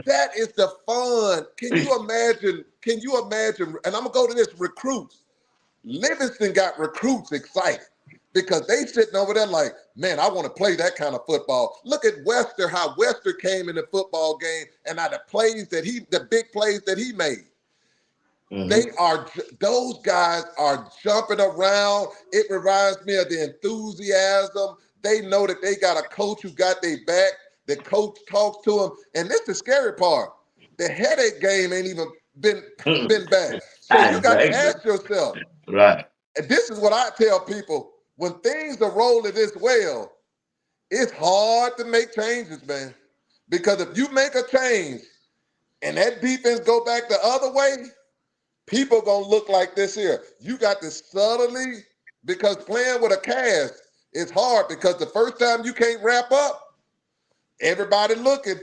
That is the fun. Can you imagine? Can you imagine? And I'm gonna go to this recruits. Livingston got recruits excited because they sitting over there like, man, I want to play that kind of football. Look at Wester, how Wester came in the football game and how the big plays that he made. Mm-hmm. Those guys are jumping around. It reminds me of the enthusiasm. They know that they got a coach who got their back. The coach talks to them. And this is the scary part. The headache game ain't even been bad. So you got to ask yourself, Right. and this is what I tell people, when things are rolling this well, it's hard to make changes, man. Because if you make a change and that defense go back the other way, people going to look like this here. You got to subtly, because playing with a cast is hard because the first time you can't wrap up, everybody looking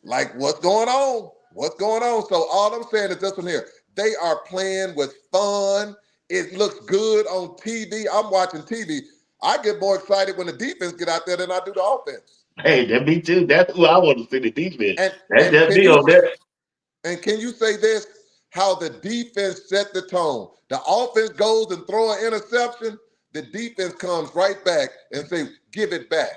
like what's going on? What's going on? So all I'm saying is this one here. They are playing with fun. It looks good on TV. I'm watching TV. I get more excited when the defense get out there than I do the offense. Hey, that me too. That's who I want to see the defense. And That's and just can me you on that. and can you say this? How the defense set the tone. The offense goes and throw an interception. The defense comes right back and say, give it back.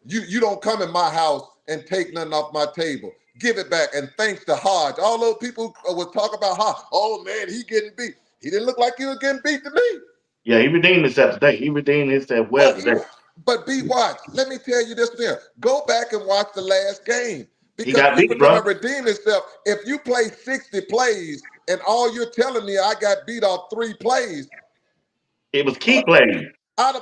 You don't come in my house and take nothing off my table. Give it back. And thanks to Hodge, all those people would talk about Hodge. Oh man, he getting beat. He didn't look like he was getting beat to me. Yeah, he redeemed himself today. He redeemed himself well But today. BWatts, let me tell you this there. Go back and watch the last game. He Because got even beat, though bro. I redeemed himself, if you play 60 plays and all you're telling me I got beat off 3 plays, It was key plays. I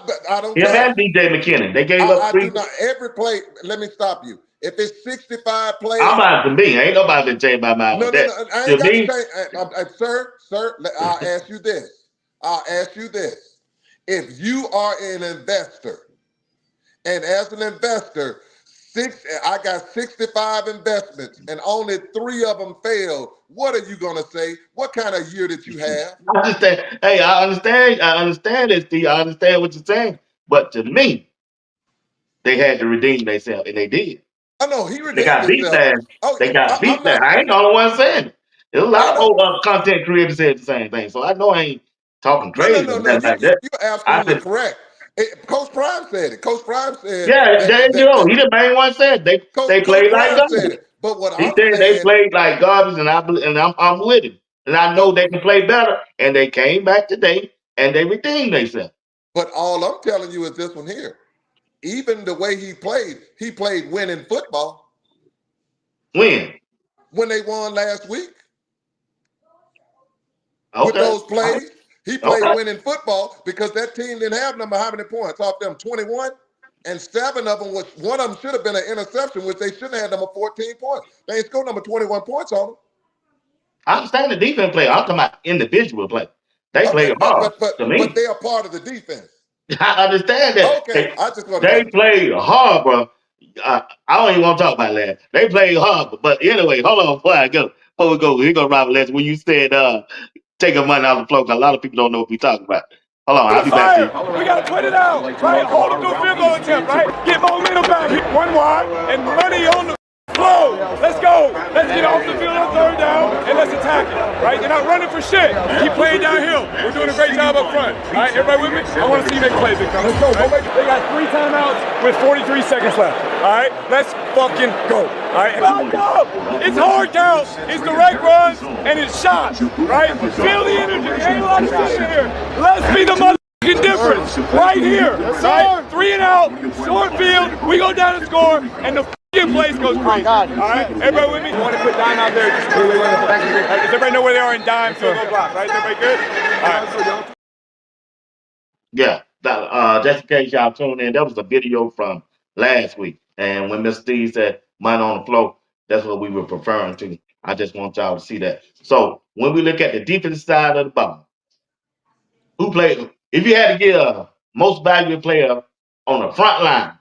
don't Him care. and DJ McKinnon. They gave up I do three. not. Every play, let me stop you. If it's 65 I'm plays, about to be. Ain't nobody been changed my mind no, on no, that. no. I To ain't got to me, change. Sir, I'll ask you this. I'll ask you this. If you are an investor, and as an investor, I got 65 investments and only 3 of them failed. What are you gonna say? What kind of year did you have? I understand. Hey, I understand. I understand this, Steve. I understand what you're saying. But to me, they had to redeem themselves, and they did. I know he They redeemed got beat himself. last. Oh, They got I'm beat last. not. I ain't the only one saying it. There's a I lot of know. old content creators said the same thing. So I know I ain't talking No, no, crazy no, or no. nothing like that. You're I absolutely said, correct. Coach Prime said it. Coach Prime said yeah, there you go. that He the main one said they Coach played like Prime said garbage. it. But what He I'm said they saying, played like garbage, and I'm with him. And I know but they can play better. And they came back today and they redeemed themselves. all I'm telling you is this one here. Even the way he played winning football Win. when they won last week with Okay. those plays. He played Okay. winning football because that team didn't have number how many points off them 21, and 7 of them was one of them should have been an interception, which they shouldn't have number 14 points. They ain't scored number 21 points on them. I understand the defense play. I'm talking about individual play. They Okay, played hard to but me. they are part of the defense. I understand that. Okay, I just want to They make played hard, bro. I don't even want to talk about that. They played hard, but anyway, hold on before I go. Before we go, here go Robert Leslie. When you said taking money out of the flow, 'cause a lot of people don't know what we talking about. Hold on, I'll be back to you. We got to put it out, right? Hold them to a field goal attempt, right? Get momentum back. Hit one wide and money on the flow. Let's go. Let's get off the field on third down and let's attack it, right? They're not running for shit. Keep playing downhill. We're doing a great job up front. All right, everybody with me? I want to see you make plays, big fella. Let's go. Right? They got 3 timeouts with 43 seconds left. All right, let's fucking go. All right, it's hard down. It's direct runs and it's shots, right? Feel the energy. Ain't a lot of shit in here. Let's be the motherfucking difference right here. Right? 3 and out, short field. We go down and score, and the place goes crazy. All right, everybody with me? You want to put dime out there? Just does everybody know where they are in dime? Field goal block, right? Is everybody good? All right. Yeah, just in case y'all tuned in, that was a video from last week. And when Mr. Steve said money on the floor, that's what we were referring to. I just want y'all to see that. So when we look at the defensive side of the ball, who played? If you had to get a most valuable player on the front line,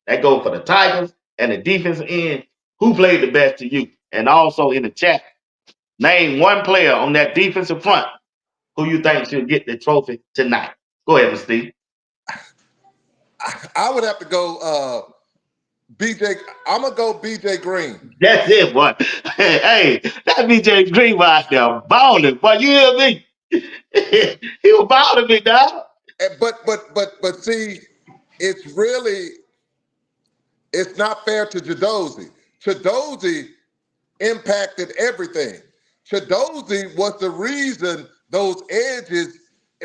that goes for the Tigers and the defensive end, who played the best to you? And also in the chat, name one player on that defensive front who you think should get the trophy tonight. Go ahead, Mr. Steve. I would have to go BJ. I'm gonna go BJ Green. That's it, boy. Hey, that BJ Green was out there balling, boy. You hear me? He was balling, big dog. But see, it's not fair to Chidozie. Chidozie impacted everything. Chidozie was the reason those edges,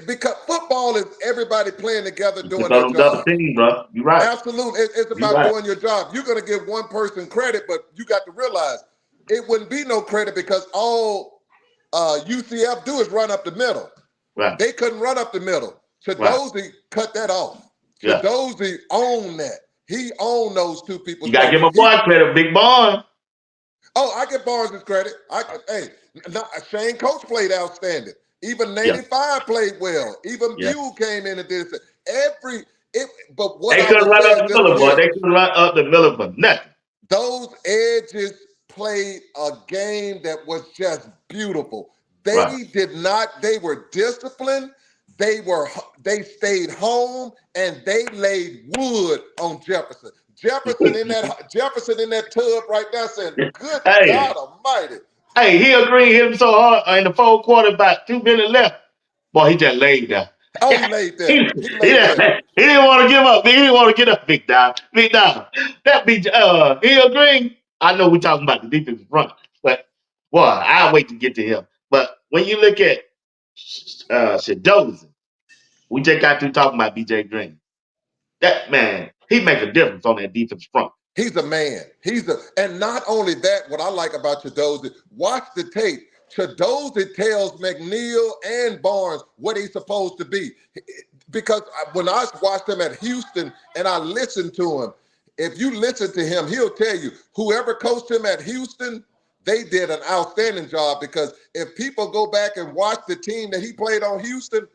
because football is everybody playing together doing their job. Team, bro. You're right. Absolutely. It's about doing your job. You're going to give one person credit, but you got to realize it wouldn't be no credit because all UCF do is run up the middle. Right. They couldn't run up the middle. Chidozie cut that off. Yeah. Chidozie owned that. He owned those two people. You got to give my boy credit, Big Barnes. Oh, I give Barnes his credit. Shane Coach played outstanding. Even 95 played well. Even Buell came in and did it. But what they couldn't run up the middle, boy. They couldn't run up the middle for nothing. Those edges played a game that was just beautiful. They did not. They were disciplined. They stayed home and they laid wood on Jefferson. Jefferson in that tub right now saying, "Good God Almighty." Hey, Hill Green hit him so hard in the fourth quarter, about 2 minutes left. Boy, he just laid there. Oh, he laid there. He didn't want to give up. He didn't want to get up, big dog. Big dog. That be Hill Green. I know we're talking about the defensive front, but boy, I'll wait to get to him. But when you look at Shedeur, we just got through talking about BJ Green. That man, he makes a difference on that defensive front. He's a man. And not only that, what I like about Chidozie, watch the tape. Chidozie tells McNeil and Barnes what he's supposed to be. Because when I watched him at Houston and I listened to him, if you listen to him, he'll tell you, whoever coached him at Houston, they did an outstanding job. Because if people go back and watch the team that he played on Houston,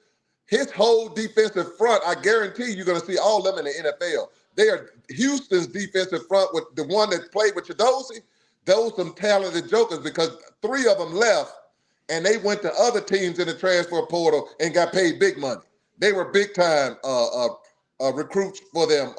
his whole defensive front, I guarantee you're going to see all of them in the NFL. They are Houston's defensive front with the one that played with Chidozie. Those some talented jokers because 3 of them left and they went to other teams in the transfer portal and got paid big money. They were big time recruits for them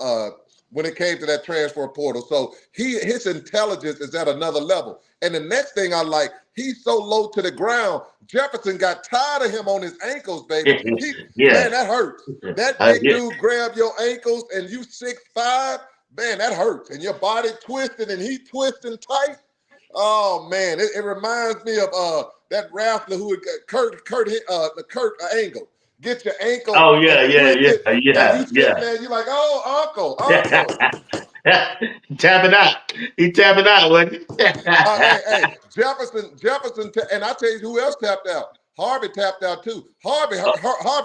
when it came to that transfer portal. So his intelligence is at another level. And the next thing I like, he's so low to the ground. Jefferson got tired of him on his ankles, baby. Man, that hurts. That big dude grab your ankles and you 6'5", man, that hurts. And your body twisted and he twisting tight. Oh man, it reminds me of that wrestler who Kurt Angle. Get your ankle. Oh yeah. And you sit there, you're like, oh, uncle. Tapping out. He tapping out, wasn't he? Hey, Jefferson, and I tell you who else tapped out. Harvey tapped out too. Harvey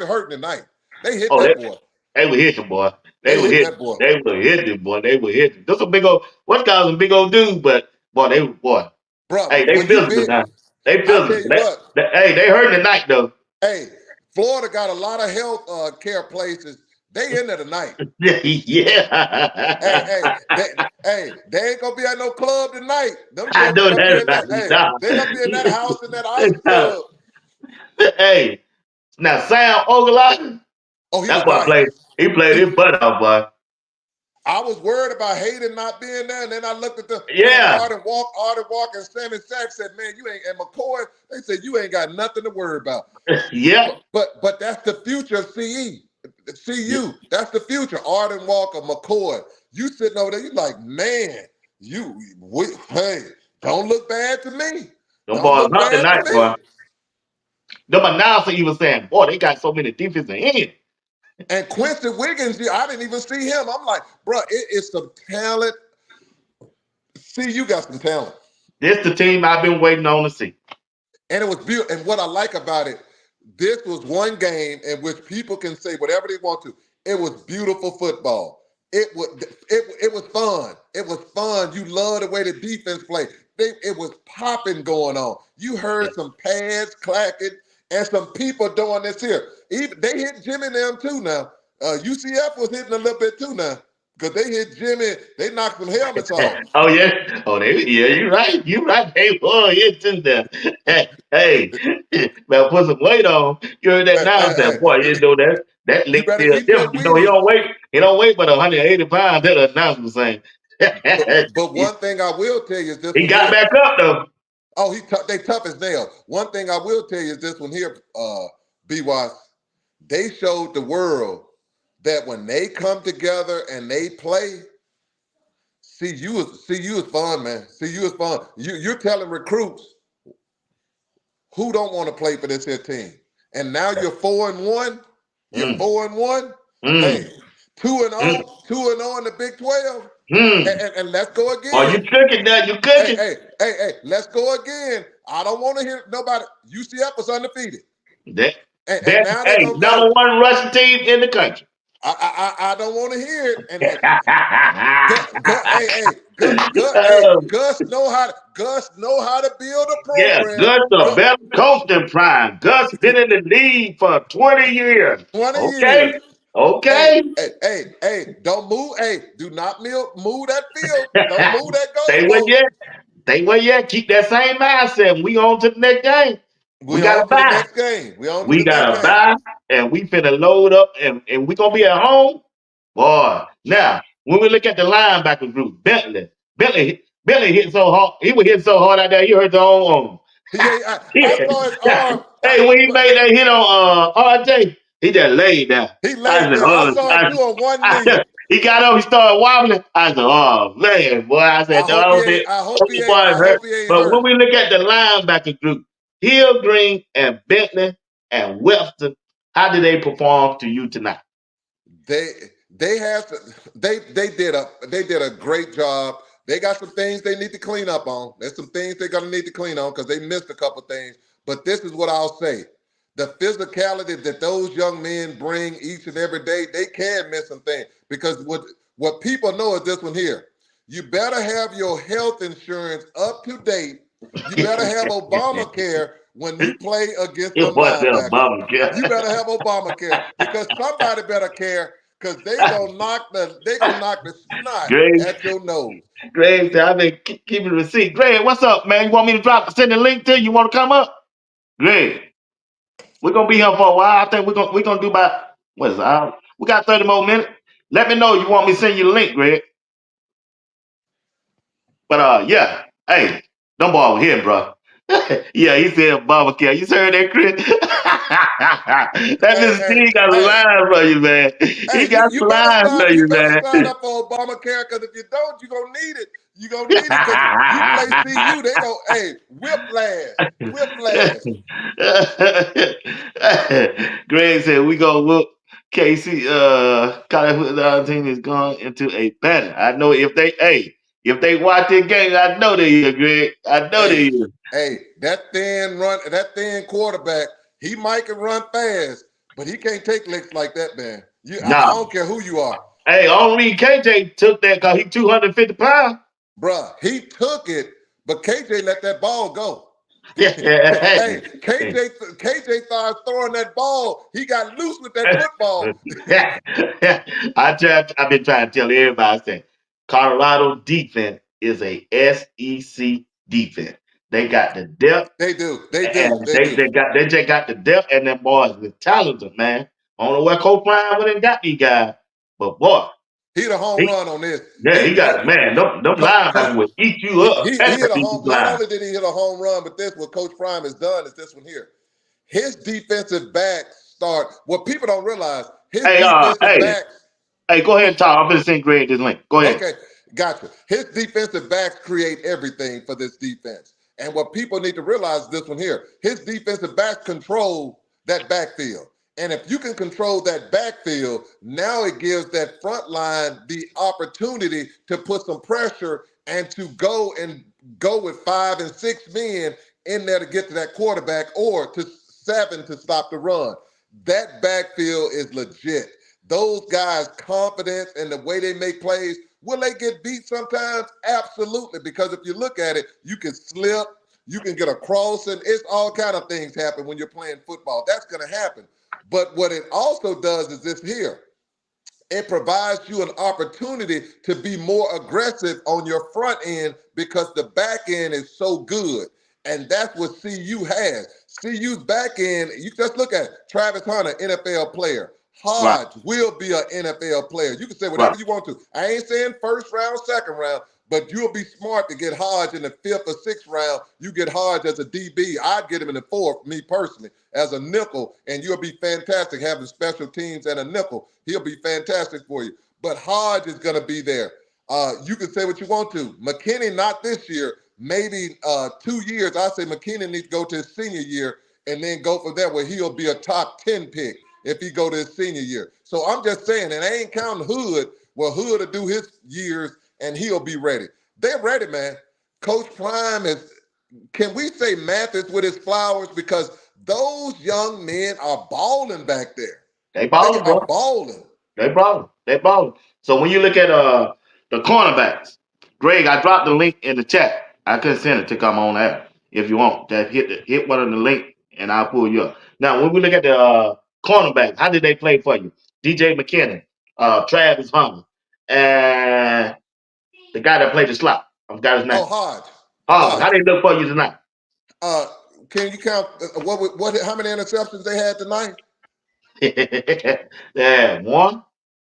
hurting tonight. They hit that boy. They were hitting, boy. They were hitting, boy. They were hitting. Those are big old. What's called them big old dudes, but boy, they were Bro, hey, they physical now. They physical. They hurting tonight though. Hey, Florida got a lot of health care places. They in there tonight. Yeah. Hey, Hey, they ain't gonna be at no club tonight. Them I jokers know gonna be that in that. right Hey, now. they gonna be in that house in that ice club. Hey, now Sam Ogilvy, Oh, he that was boy nice. he played He, his butt off, boy. I was worried about Hayden not being there, and then I looked at the man, Yeah, Arden Walk, and Sammy Sachs said, "Man, you ain't." And McCoy, they said, "You ain't got nothing to worry about." yeah. But that's the future of CU. That's the future. Arden Walker, McCoy. You sitting over there, you like, man, hey, don't look bad to me. Them Don't boys look not bad to tonight, boy. me. Them announcer even saying, boy, they got so many defensive ends. And Quincy Wiggins, I didn't even see him. I'm like, bro, it is some talent. CU got some talent. This the team I've been waiting on to see. And it was beautiful. And what I like about it, this was one game in which people can say whatever they want to. It was beautiful football. It was fun. It was fun. You love the way the defense played. It was popping going on. You Yeah. heard some pads clacking and some people doing this here. Even they hit Jimmy and them too now. UCF was hitting a little bit too now because they hit Jimmy. They knocked some helmets off. Oh yeah. Oh yeah, you're right. You're right. Hey boy, it's in there. Hey, man, put some weight on. You heard that Hey, now? hey, That boy, you hey, know that you lick better still eat your different. You know, Wheaties. he don't weigh but 180 pounds. That announcer was saying. But one thing I will tell you is this He one got here. back up though. Oh, they tough as nails. One thing I will tell you is this one here, BWatts. They showed the world that when they come together and they play, CU is fun, man. CU is fun. You're telling recruits who don't want to play for this here team. And now you're 4-1. You're Mm, 4-1. Hey, mm, 2-0, mm, 2-0 in the Big 12. mm. And let's go Oh, you again. cooking now? You Hey, cooking? hey, hey, hey, let's go again. I don't want to hear nobody. UCF was undefeated. That And that now they're hey, gonna number go. one rushing team in the country. I don't want to hear it. And hey, Oh, Gus know how to build a yeah, program. Gus a better coach than Prime. Gus been in the league for 20 years. 20 years. Okay, okay. Don't move. Hey, do not move that field. Don't move that Stay where goalpost. you at. Stay where you at. Keep that same mindset. We on to the next game. We We got to on to the buy. next game. We on to We the next got to game. buy, and we finna load up, and we gonna be at home. Boy, now when we look at the linebacker group, Bentley hit so hard. He was hitting so hard out there. You heard the own Yeah, I yeah. saw his arm. Hey, when he made that hit on RJ, he just laid down. He I laid said, there. I saw him too on one knee. he got up, he started wobbling. I said, oh man, boy. I said, I don't think boy I hurt. hope he ain't But when hurt. we look at the linebacker group, Hill Green and Bentley and Webster, how did they perform to you tonight? They they have to, they did a great job. They got some things they need to clean up on. There's some things they're gonna need to clean on because they missed a couple things. But this is what I'll say. The physicality that those young men bring each and every day, they can miss some things. Because what people know is this one here. You better have your health insurance up to date. You better have Obamacare when you play against It them was the linebackers. You Obamacare. better have Obamacare because somebody better care because they gonna knock the snot Greg, at your nose. Greg said, I've been keeping the receipt. Greg, what's up, man? You want me to send the link to you? You want to come up? Greg, we're gonna be here for a while. I think we're gonna do about what is it? We got 30 more minutes. Let me know you want me to send you the link, Greg. But yeah. Hey, don't bother with him, bro. Yeah, he said Obamacare. You heard that, Chris? That Hey, Mr. hey, T got a hey, line for you, man. He hey, got some lines for you you, better man. sign up for Obamacare because if you don't, you're gonna need it. You're gonna need it because you play CU, they go, hey, whiplash, whiplash. Greg said we gonna whoop KC. College football team is going into a battle. I know if they watch this game, I know they is, Greg. I know they Hey, is. that thin quarterback, he might can run fast, but he can't take licks like that, man. I Nah. don't care who you are. Hey, only KJ took that because he 250 pounds. Bruh, he took it, but KJ let that ball go. Hey. Hey, KJ started throwing that ball. He got loose with that football. I've been trying to tell everybody, I said, Colorado defense is a SEC defense. They got the depth, They do. They do. and They do. they just got the depth, and them boys with talented, man. I don't know where Coach Prime would have got these guys, but boy, He hit a home he run on this. yeah, he got it, man. Them linebackers will eat you up. He hit a Eat you home. Not blind. only did he hit a home run, but this what Coach Prime has done is this one here. His defensive backs start. What people don't realize, his Hey, defensive backs. go ahead and talk. I'm gonna send Greg this link. Go ahead. Okay, gotcha. His defensive backs create everything for this defense. And what people need to realize is this one here. His defensive backs control that backfield. And if you can control that backfield, now it gives that front line the opportunity to put some pressure and to go with 5 and 6 men in there to get to that quarterback or to 7 to stop the run. That backfield is legit. Those guys' confidence and the way they make plays, will they get beat sometimes? Absolutely, because if you look at it, you can slip, you can get a crossing. It's all kind of things happen when you're playing football. That's going to happen. But what it also does is this here. It provides you an opportunity to be more aggressive on your front end because the back end is so good. And that's what CU has. CU's back end, you just look at it. Travis Hunter, NFL player. Hodge will be an NFL player. You can say whatever you want to. I ain't saying first round, second round, but you'll be smart to get Hodge in the 5th or 6th round. You get Hodge as a DB. I'd get him in the 4th, me personally, as a nickel, and you'll be fantastic having special teams and a nickel. He'll be fantastic for you. But Hodge is going to be there. You can say what you want to. McKinney, not this year, maybe 2 years. I say McKinney needs to go to his senior year and then go from there where he'll be a top 10 pick if he go to his senior year. So I'm just saying, and I ain't counting Hood. Well, Hood will do his years, and he'll be ready. They're ready, man. Coach Prime is, can we say Mathis with his flowers? Because those young men are balling back there. They balling, bro. Balling. They balling. They balling. So when you look at the cornerbacks, Greg, I dropped the link in the chat. I couldn't send it to come on air. If you want, just hit one of the link, and I'll pull you up. Now, when we look at the cornerbacks, how did they play for you? DJ McKinnon, Travis Hunter, and the guy that played the slot. I forgot his name. Oh, Hodge. How they look for you tonight? Can you count what? How many interceptions they had tonight? Yeah, 1,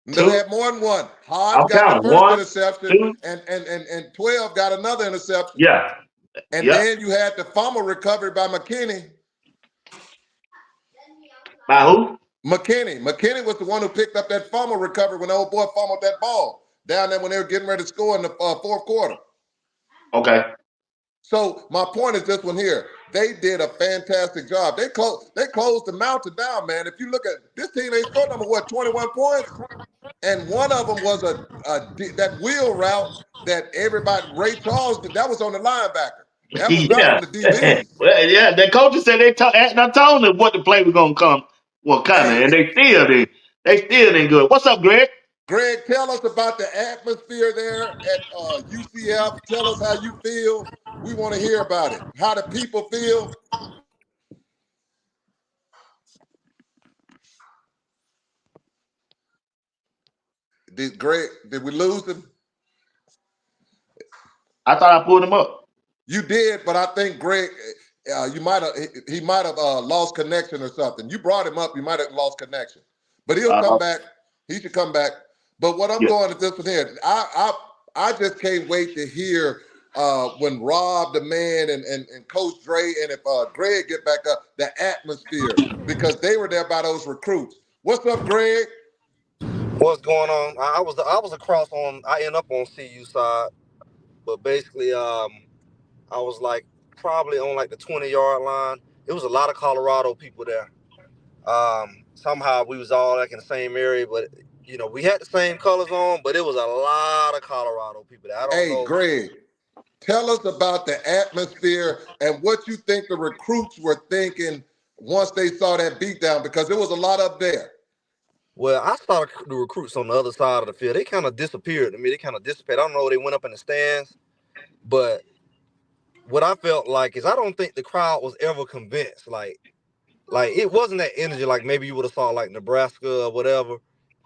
2. They had more than one. Hodge got the first interception, 2. and 12 got another interception. Yeah. And then you had the fumble recovered by McKinney. By who? McKinney. McKinney was the one who picked up that fumble recovery when the old boy fumbled that ball down there when they were getting ready to score in the 4th quarter. Okay. So my point is this one here. They did a fantastic job. They closed the mountain down, man. If you look at this team, they scored 21 points, and one of them was that wheel route that everybody, Ray Charles, that was on the linebacker. That was not on the DB. Well, yeah, the coaches said I told them what the play was gonna come, coming, and they still didn't good. What's up, Greg? Greg, tell us about the atmosphere there at UCF. Tell us how you feel. We want to hear about it. How the people feel. Did we lose him? I thought I pulled him up. You did, but I think Greg, he might have lost connection or something. You brought him up, you might have lost connection. But he'll come back. He should come back. But what I'm going at this one here, I just can't wait to hear when Rob, the man, and Coach Dre, and if Greg get back up, the atmosphere, because they were there by those recruits. What's up, Greg? What's going on? I was across on. I end up on CU side, but basically, I was like probably on like the 20-yard line. It was a lot of Colorado people there. Somehow we was all like in the same area, but we had the same colors on, but it was a lot of Colorado people there. I don't know. Hey, Greg, tell us about the atmosphere and what you think the recruits were thinking once they saw that beatdown, because there was a lot up there. Well, I saw the recruits on the other side of the field. They kind of disappeared to me. They kind of dissipated. I don't know if they went up in the stands, but what I felt like is I don't think the crowd was ever convinced. Like it wasn't that energy like maybe you would have saw like Nebraska or whatever.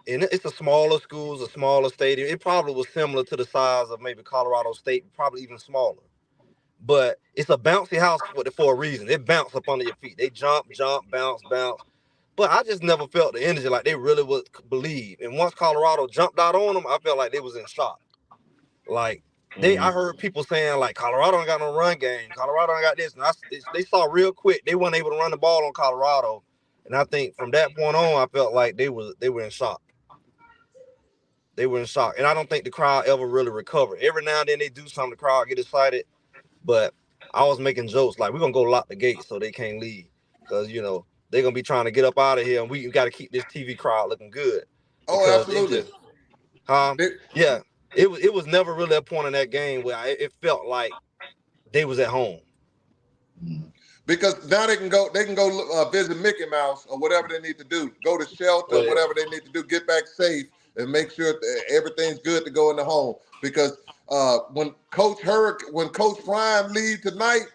and it's a smaller schools, a smaller stadium. It probably was similar to the size of maybe Colorado State, probably even smaller. But it's a bouncy house for a reason. It bounce up under your feet. They jump, bounce, bounce. But I just never felt the energy like they really would believe. And once Colorado jumped out on them, I felt like they was in shock. Like I heard people saying like Colorado ain't got no run game. Colorado ain't got this. And they saw real quick they weren't able to run the ball on Colorado. And I think from that point on, I felt like they were in shock. They were in shock. And I don't think the crowd ever really recovered. Every now and then they do something, the crowd get excited. But I was making jokes like we're gonna go lock the gate so they can't leave. Because they're gonna be trying to get up out of here and we got to keep this TV crowd looking good. Oh, absolutely. Yeah. It was never really a point in that game where it felt like they was at home. Because now they can go visit Mickey Mouse or whatever they need to do. Go to shelter, whatever they need to do, get back safe and make sure everything's good to go in the home. Because when Coach Prime leave tonight,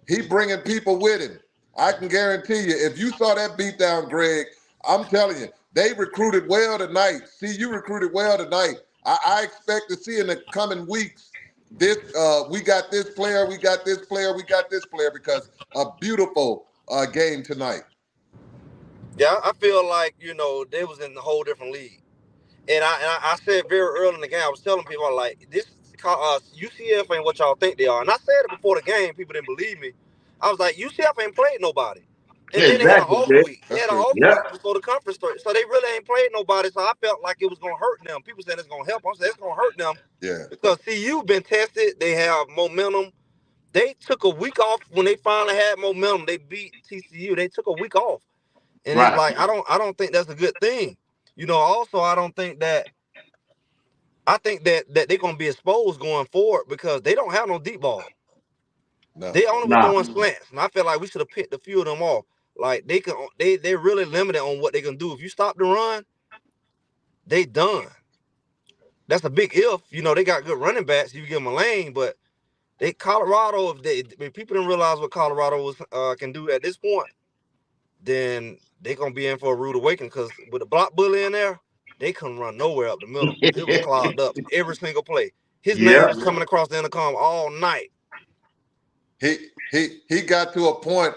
he bringing people with him. I can guarantee you, if you saw that beatdown, Greg, I'm telling you, they recruited well tonight. CU recruited well tonight. I expect to see in the coming weeks this. We got this player, we got this player, we got this player because a beautiful game tonight. Yeah, I feel like they was in a whole different league, and I said very early in the game, I was telling people like this. UCF ain't what y'all think they are, and I said it before the game. People didn't believe me. I was like, UCF ain't played nobody, and then they had an off week. They had an off week before the conference started, so they really ain't played nobody. So I felt like it was gonna hurt them. People said it's gonna help them. I said it's gonna hurt them. Yeah. Because CU been tested. They have momentum. They took a week off when they finally had momentum. They beat TCU. They took a week off, and it's like I don't think that's a good thing. Also I don't think that. I think that they're gonna be exposed going forward because they don't have no deep ball. No. They only were throwing slants, and I feel like we should have picked a few of them off. Like they're really limited on what they can do. If you stop the run, they done. That's a big if. They got good running backs. You give them a lane, but Colorado. If people didn't realize what Colorado can do at this point, then they're gonna be in for a rude awakening. Because with the block bully in there, they couldn't run nowhere up the middle. It was clogged up every single play. His name was coming across the intercom all night. He got to a point.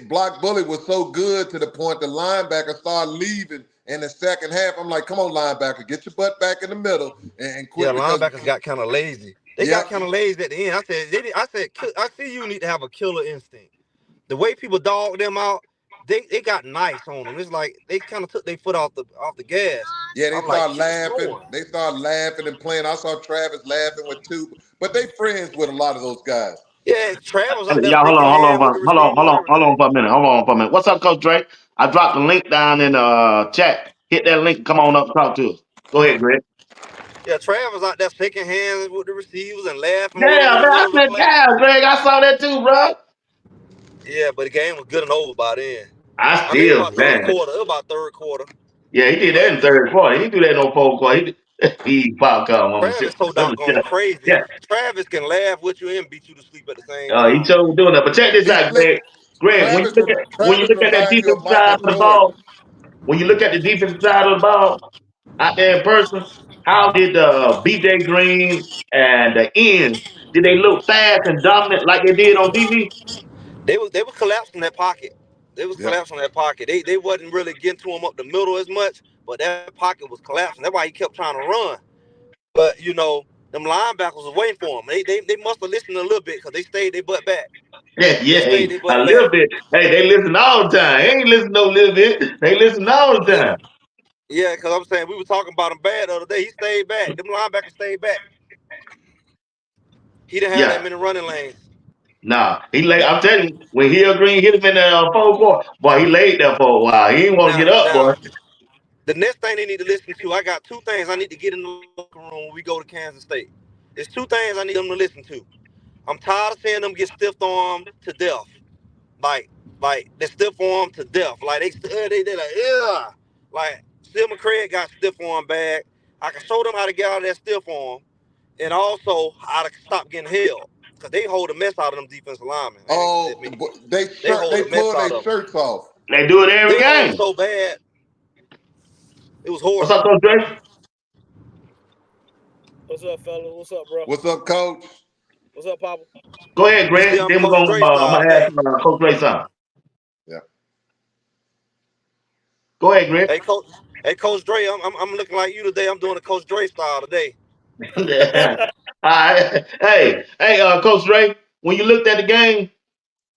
Block bully was so good to the point the linebacker started leaving in the second half. I'm like, come on, linebacker, get your butt back in the middle and quit. Yeah, linebackers got kind of lazy. They got kind of lazy at the end. I see you need to have a killer instinct. The way people dog them out, they got nice on them. It's like they kind of took their foot off the gas. Yeah, they started laughing. They started laughing and playing. I saw Travis laughing with two, but they friends with a lot of those guys. Yeah, Travis. Y'all, hold on for a minute. What's up, Coach Drake? I dropped the link down in the chat. Hit that link. Come on up, talk to us. Go ahead, Greg. Yeah, Travis out there shaking hands with the receivers and laughing. Yeah, man, I said, yeah, Greg, I saw that too, bro. Yeah, but the game was good and over by then. I still, man. It was about third quarter. Yeah, he did that in third quarter. He didn't do that in no fourth quarter. He popped out on Travis so doggone crazy. Yeah. Travis can laugh with you and beat you to sleep at the same time. He chose doing that. But check this out, Greg. Greg, when you look at that defensive side of the ball, when you look at the defensive side of the ball out there in person, how did BJ Green and the ends, did they look fast and dominant like they did on TV? They were collapsing that pocket. They was collapsing that pocket. They wasn't really getting to him up the middle as much, but that pocket was collapsing. That's why he kept trying to run. But them linebackers was waiting for him. They must have listened a little bit because they stayed their butt back. Yeah, a little bit. Hey, they listen all the time. They ain't listen no little bit. They listen all the time. Yeah, because I'm saying we were talking about him bad the other day. He stayed back. Them linebackers stayed back. He didn't have that many running lanes. Nah, he laid. I'm telling you, when Hill Green hit him in the fourth quarter, boy, he laid there for a while. He didn't want to get up, boy. The next thing they need to listen to, I got two things I need to get in the locker room when we go to Kansas State. There's two things I need them to listen to. I'm tired of seeing them get stiff armed to death. Like they stiff armed to death. Like they like, yeah. Like Sil McCrae got stiff arm bad. I can show them how to get out of that stiff arm and also how to stop getting held. Because they hold the mess out of them defensive linemen. Oh, they pull their shirts off. They do it every game. So bad. It was What's up, horrible. Coach Drake? What's up, fella? What's up, bro? What's up, Coach? What's up, Papa? Go ahead, You see, Greg. I'm Then we're Coach gonna Dre style I'm gonna today. ask Coach Drake something. Yeah. Go ahead, Greg. Hey, Coach Dre, I'm looking like you today. I'm doing a Coach Dre style today. All right. Hey, Coach Drake. When you looked at the game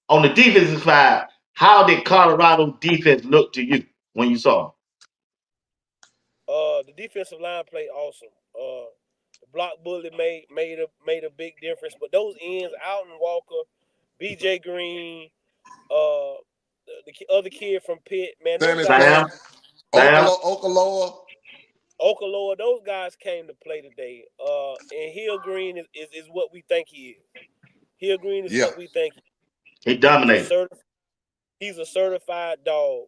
on the defensive side, how did Colorado defense look to you when you saw The defensive line played awesome. The block bully made a big difference. But those ends, Alton Walker, B.J. Green, the other kid from Pitt, man, those Sammy guys, Sam? Stacks, Sam? Okaloa. Okaloa, those guys came to play today. And Hill Green is what we think he is. Hill Green is Yeah. what we think he is. He dominated. He's a certified dog.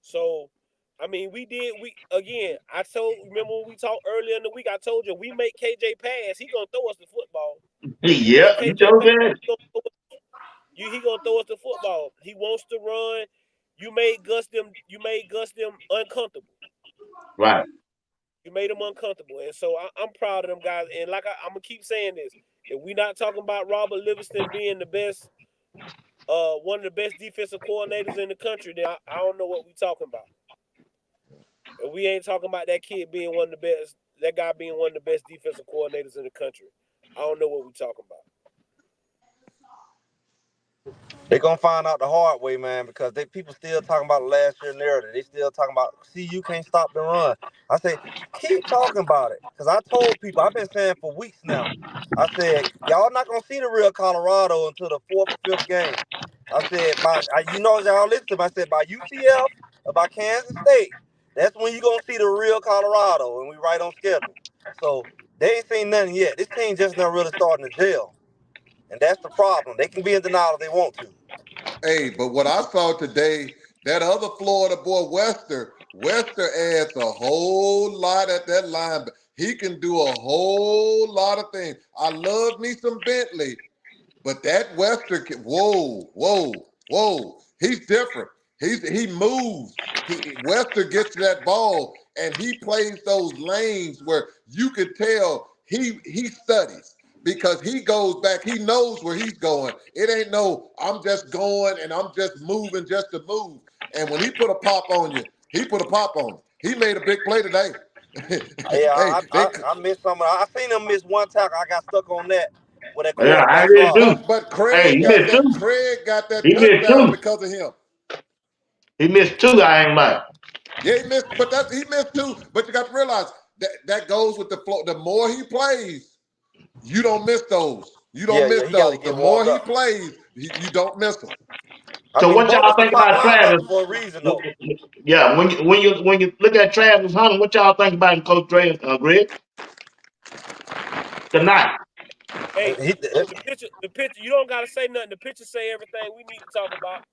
So I mean, remember when we talked earlier in the week, I told you we make KJ pass, he gonna throw us the football. We Yeah, make you KJ chose pass, that. he gonna throw us the football. He wants to run. You made Gus them uncomfortable. Right. You made them uncomfortable. And so I'm proud of them guys. And like I'm gonna keep saying this. If we're not talking about Robert Livingston being the best, one of the best defensive coordinators in the country, then I don't know what we're talking about. And we ain't talking about that kid being one of the best, that guy being one of the best defensive coordinators in the country. I don't know what we're talking about. They're gonna find out the hard way, man, because people still talking about last year narrative. They still talking about, see, you can't stop the run. I say, keep talking about it. Because I told people, I've been saying for weeks now, I said, y'all not gonna see the real Colorado until the 4th or 5th game. I said, y'all listen to me, I said by UCF or by Kansas State, that's when you gonna see the real Colorado, and we right on schedule. So they ain't seen nothing yet. This team just not really starting to gel. And that's the problem. They can be in denial if they want to. Hey, but what I saw today, that other Florida boy, Wester adds a whole lot at that line. He can do a whole lot of things. I love me some Bentley, but that Wester can, whoa. He's different. He moves. Wester gets to that ball and he plays those lanes where you could tell he studies. Because he goes back, he knows where he's going. It ain't no, I'm just going and I'm just moving just to move. And when he put a pop on you, he put a pop on you. He made a big play today. Yeah, I missed some. I seen him miss one tackle. I got stuck on that with that Yeah, I quarterback did draw. too. But Hey, Craig he got missed that. two. Craig got that He missed touchdown two. because of him. He missed two, I ain't like. Yeah, he missed, but he missed two. But you got to realize that goes with the flow. The more he plays, you don't miss those. You don't miss He got to those. The get more warmed he up. plays, you don't miss them. I So mean, what y'all Butler's the think top about Travis? linebacker for a reason, though. Yeah, when you look at Travis Hunter, what y'all think about him, Coach Dre, Greg? Tonight. Hey, He, the picture, you don't gotta say nothing. The picture say everything we need to talk about.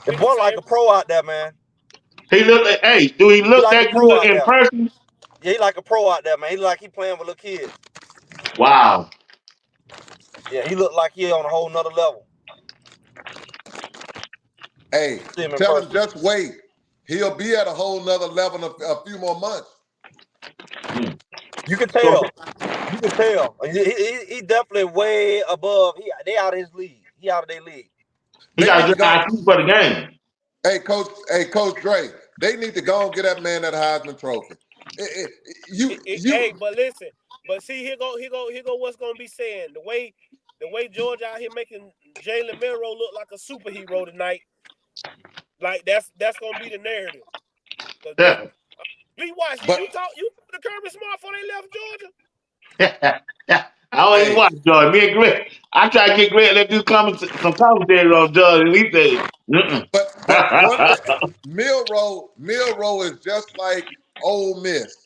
the boy like a pro out there, man. He look like, hey, do he He look like a that pro good out in there. person? Yeah, he like a pro out there, man. He look like he playing with little kids. Wow. Yeah, he look like he on a whole nother level. Hey, See him in tell him person. just wait. He'll be at a whole nother level in a few more months. You can So tell. You can tell. He definitely way above. They out of his league. He out of their league. he They got need a to good go. IQ for the game. Coach Dre. They need to go and get that man that Heisman Trophy. Hey, but listen, but see, here go what's gonna be saying. The way Georgia out here making Jalen Milroe look like a superhero tonight, like that's gonna be the narrative. Cause Yeah. BWatts, did But you talk to Kirby Smart before they left Georgia? I don't even hey, watch George. Me and Greg, I try to get Greg let do some commentary on George, and he said, mm-mm. but one thing, Milroe is just like Ole Miss.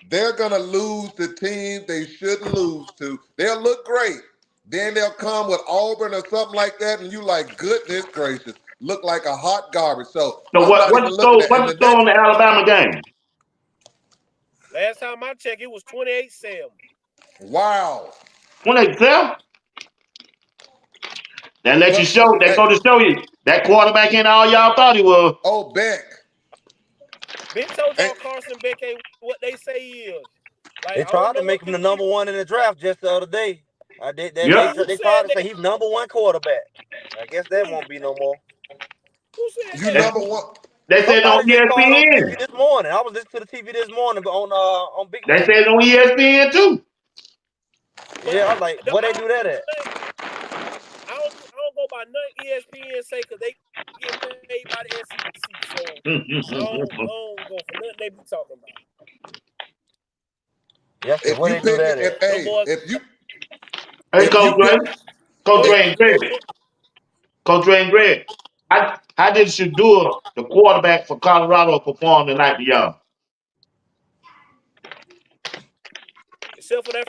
They're gonna lose the team they shouldn't lose to. They'll look great. Then they'll come with Auburn or something like that, and you like, goodness gracious, look like a hot garbage. So So I'm not what's even the looking score? at. What's And the the score on next, the Alabama game? Last time I checked, it was 28-7. wow. When they sell, that let you But show. That hey, go to show you that quarterback ain't all y'all thought he was. oh Beck. Been told y'all Hey. Carson Beck ain't what they say he is. Like, They I don't tried know to make what him the people number one in the draft just the other day. Yep. who They said tried to say that? he's number one quarterback. I guess that Who, won't be no more. who said You that? number one. They said on Somebody just called on TV ESPN. this morning. I was listening to the TV this morning on Big They Wats. said on ESPN too. But Yeah, I was like, where they I do that at? don't go by nothing ESPN say because they get paid by the SEC. So I don't go for nothing they be talking about. Yes, If where you they do pick that if at? Them hey, boys, Hey, if you Coach Ray. pick Coach go Ray and Greg. Coach Ray and Greg. How did Shedeur, the quarterback for Colorado, perform tonight to y'all? except for that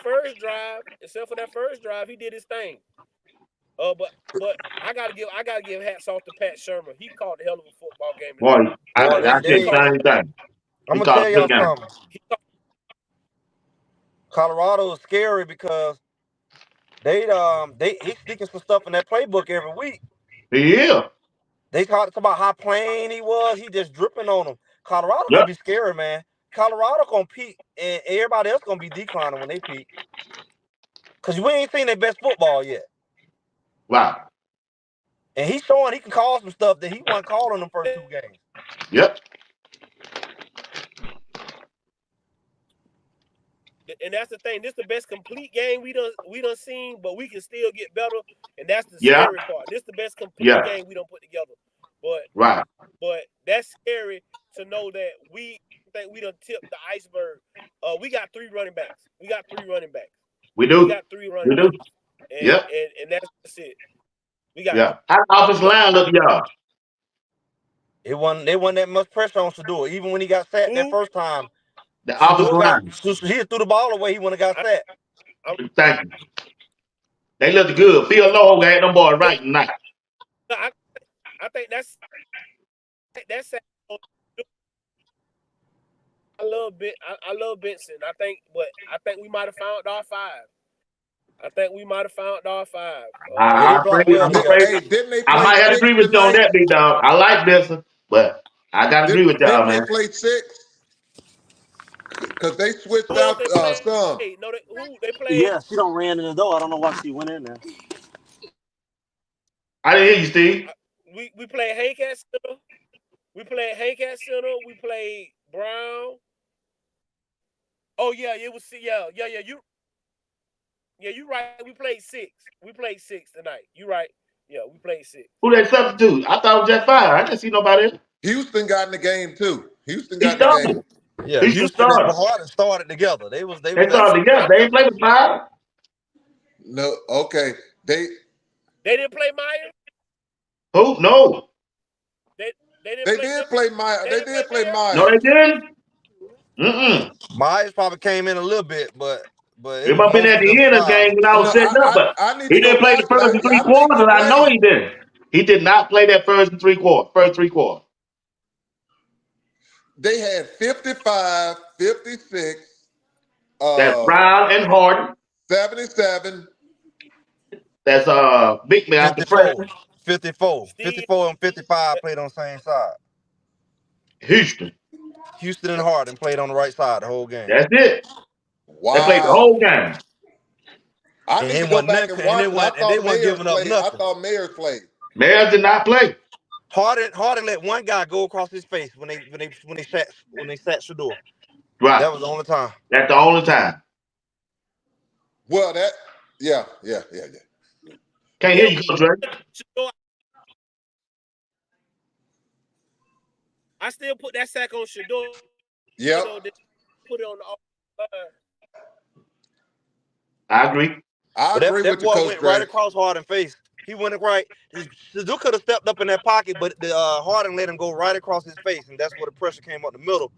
first drive, he did his thing. But I gotta give hats off to Pat Shermer. He called a hell of a football game Boy, tonight. I Boy, said He the called same thing. I'm He gonna called tell a y'all good game. something. Colorado is scary because he's sneaking some stuff in that playbook every week. Yeah. They talked about how plain he was. He just dripping on them. Colorado gonna Yep. be scary, man. Colorado gonna peak, and everybody else gonna be declining when they peak. Cause we ain't seen their best football yet. Wow. And he's showing he can call some stuff that he wasn't calling them first two games. Yep. and that's the thing. This is the best complete game we done seen, but we can still get better. And that's the Yeah. scary part. This is the best complete Yeah. game we done put together. Right. But that's scary to know that we think we done tipped the iceberg. We got 3 running backs. We We do. got 3 running We do. backs. And Yep. and that's it. We got Yeah. How the offensive line look, y'all? It wasn't that much pressure on Shedeur. Even when he got sacked that who? first time, The offensive line. he threw the ball away. He wouldn't have got sacked. Thank you. They looked good. Phil Lowe had them boys right tonight. I think that's I love Benson. I think we might have found our 5. Yeah, they I'm block afraid. well I'm together. afraid. Hey, didn't they I play might have to 6 agree with you on tonight? that, big dog. I like Benson, but I got to agree with y'all, Didn't they man. play 6? Because they switched Who else out they played? some. No, who they played? Yeah, she don't ran in the door. I don't know why she went in there. I didn't hear you, Steve. We played Hank at center. We played Brown. Oh yeah, it was you right. We played 6. We played 6 tonight. You right. Yeah, we played 6. Who they substitute? I thought it was just 5. I didn't see nobody else. Houston got in the game too. Houston He got in the game. started. Yeah, Houston Houston and started. Harden started together. They was They that. started together. They ain't played with 5. No, okay. They didn't play Myers. Who? No. They didn't They play. did play Myers. They did play No, Myers. they didn't. Mm-mm. Myers probably came in a little bit, but It it must was have been at mostly them the end of the 5. game when I was No, setting up, but I need he to go didn't play the back. first and 3 I think quarters. he I know played. he didn't. He did not play that first and 3 quarters. First 3 quarters. They had 55, 56, That's Brown and Harden. 77. That's Big Man after 54, freshman. 54, Steve, 54 and 55 played on the same side. Houston. Houston and Harden played on the right side the whole game. That's it. They played the Wow. whole game. I And need they to go wasn't back and watch it. they weren't giving up I nothing. thought Mayers played. Mayors did not play. Harden let one guy go across his face when they sat Shedeur. Right. That was the only time. That's the only time. Well, yeah. Can't hear you, Coach Ray. I still put that sack on Shedeur. Yep. Put it on the I agree. I But agree that with you, boy Coach went right Dre. across Harden's face. He went right. Shedeur could have stepped up in that pocket, but the Harden let him go right across his face, and that's where the pressure came up the middle.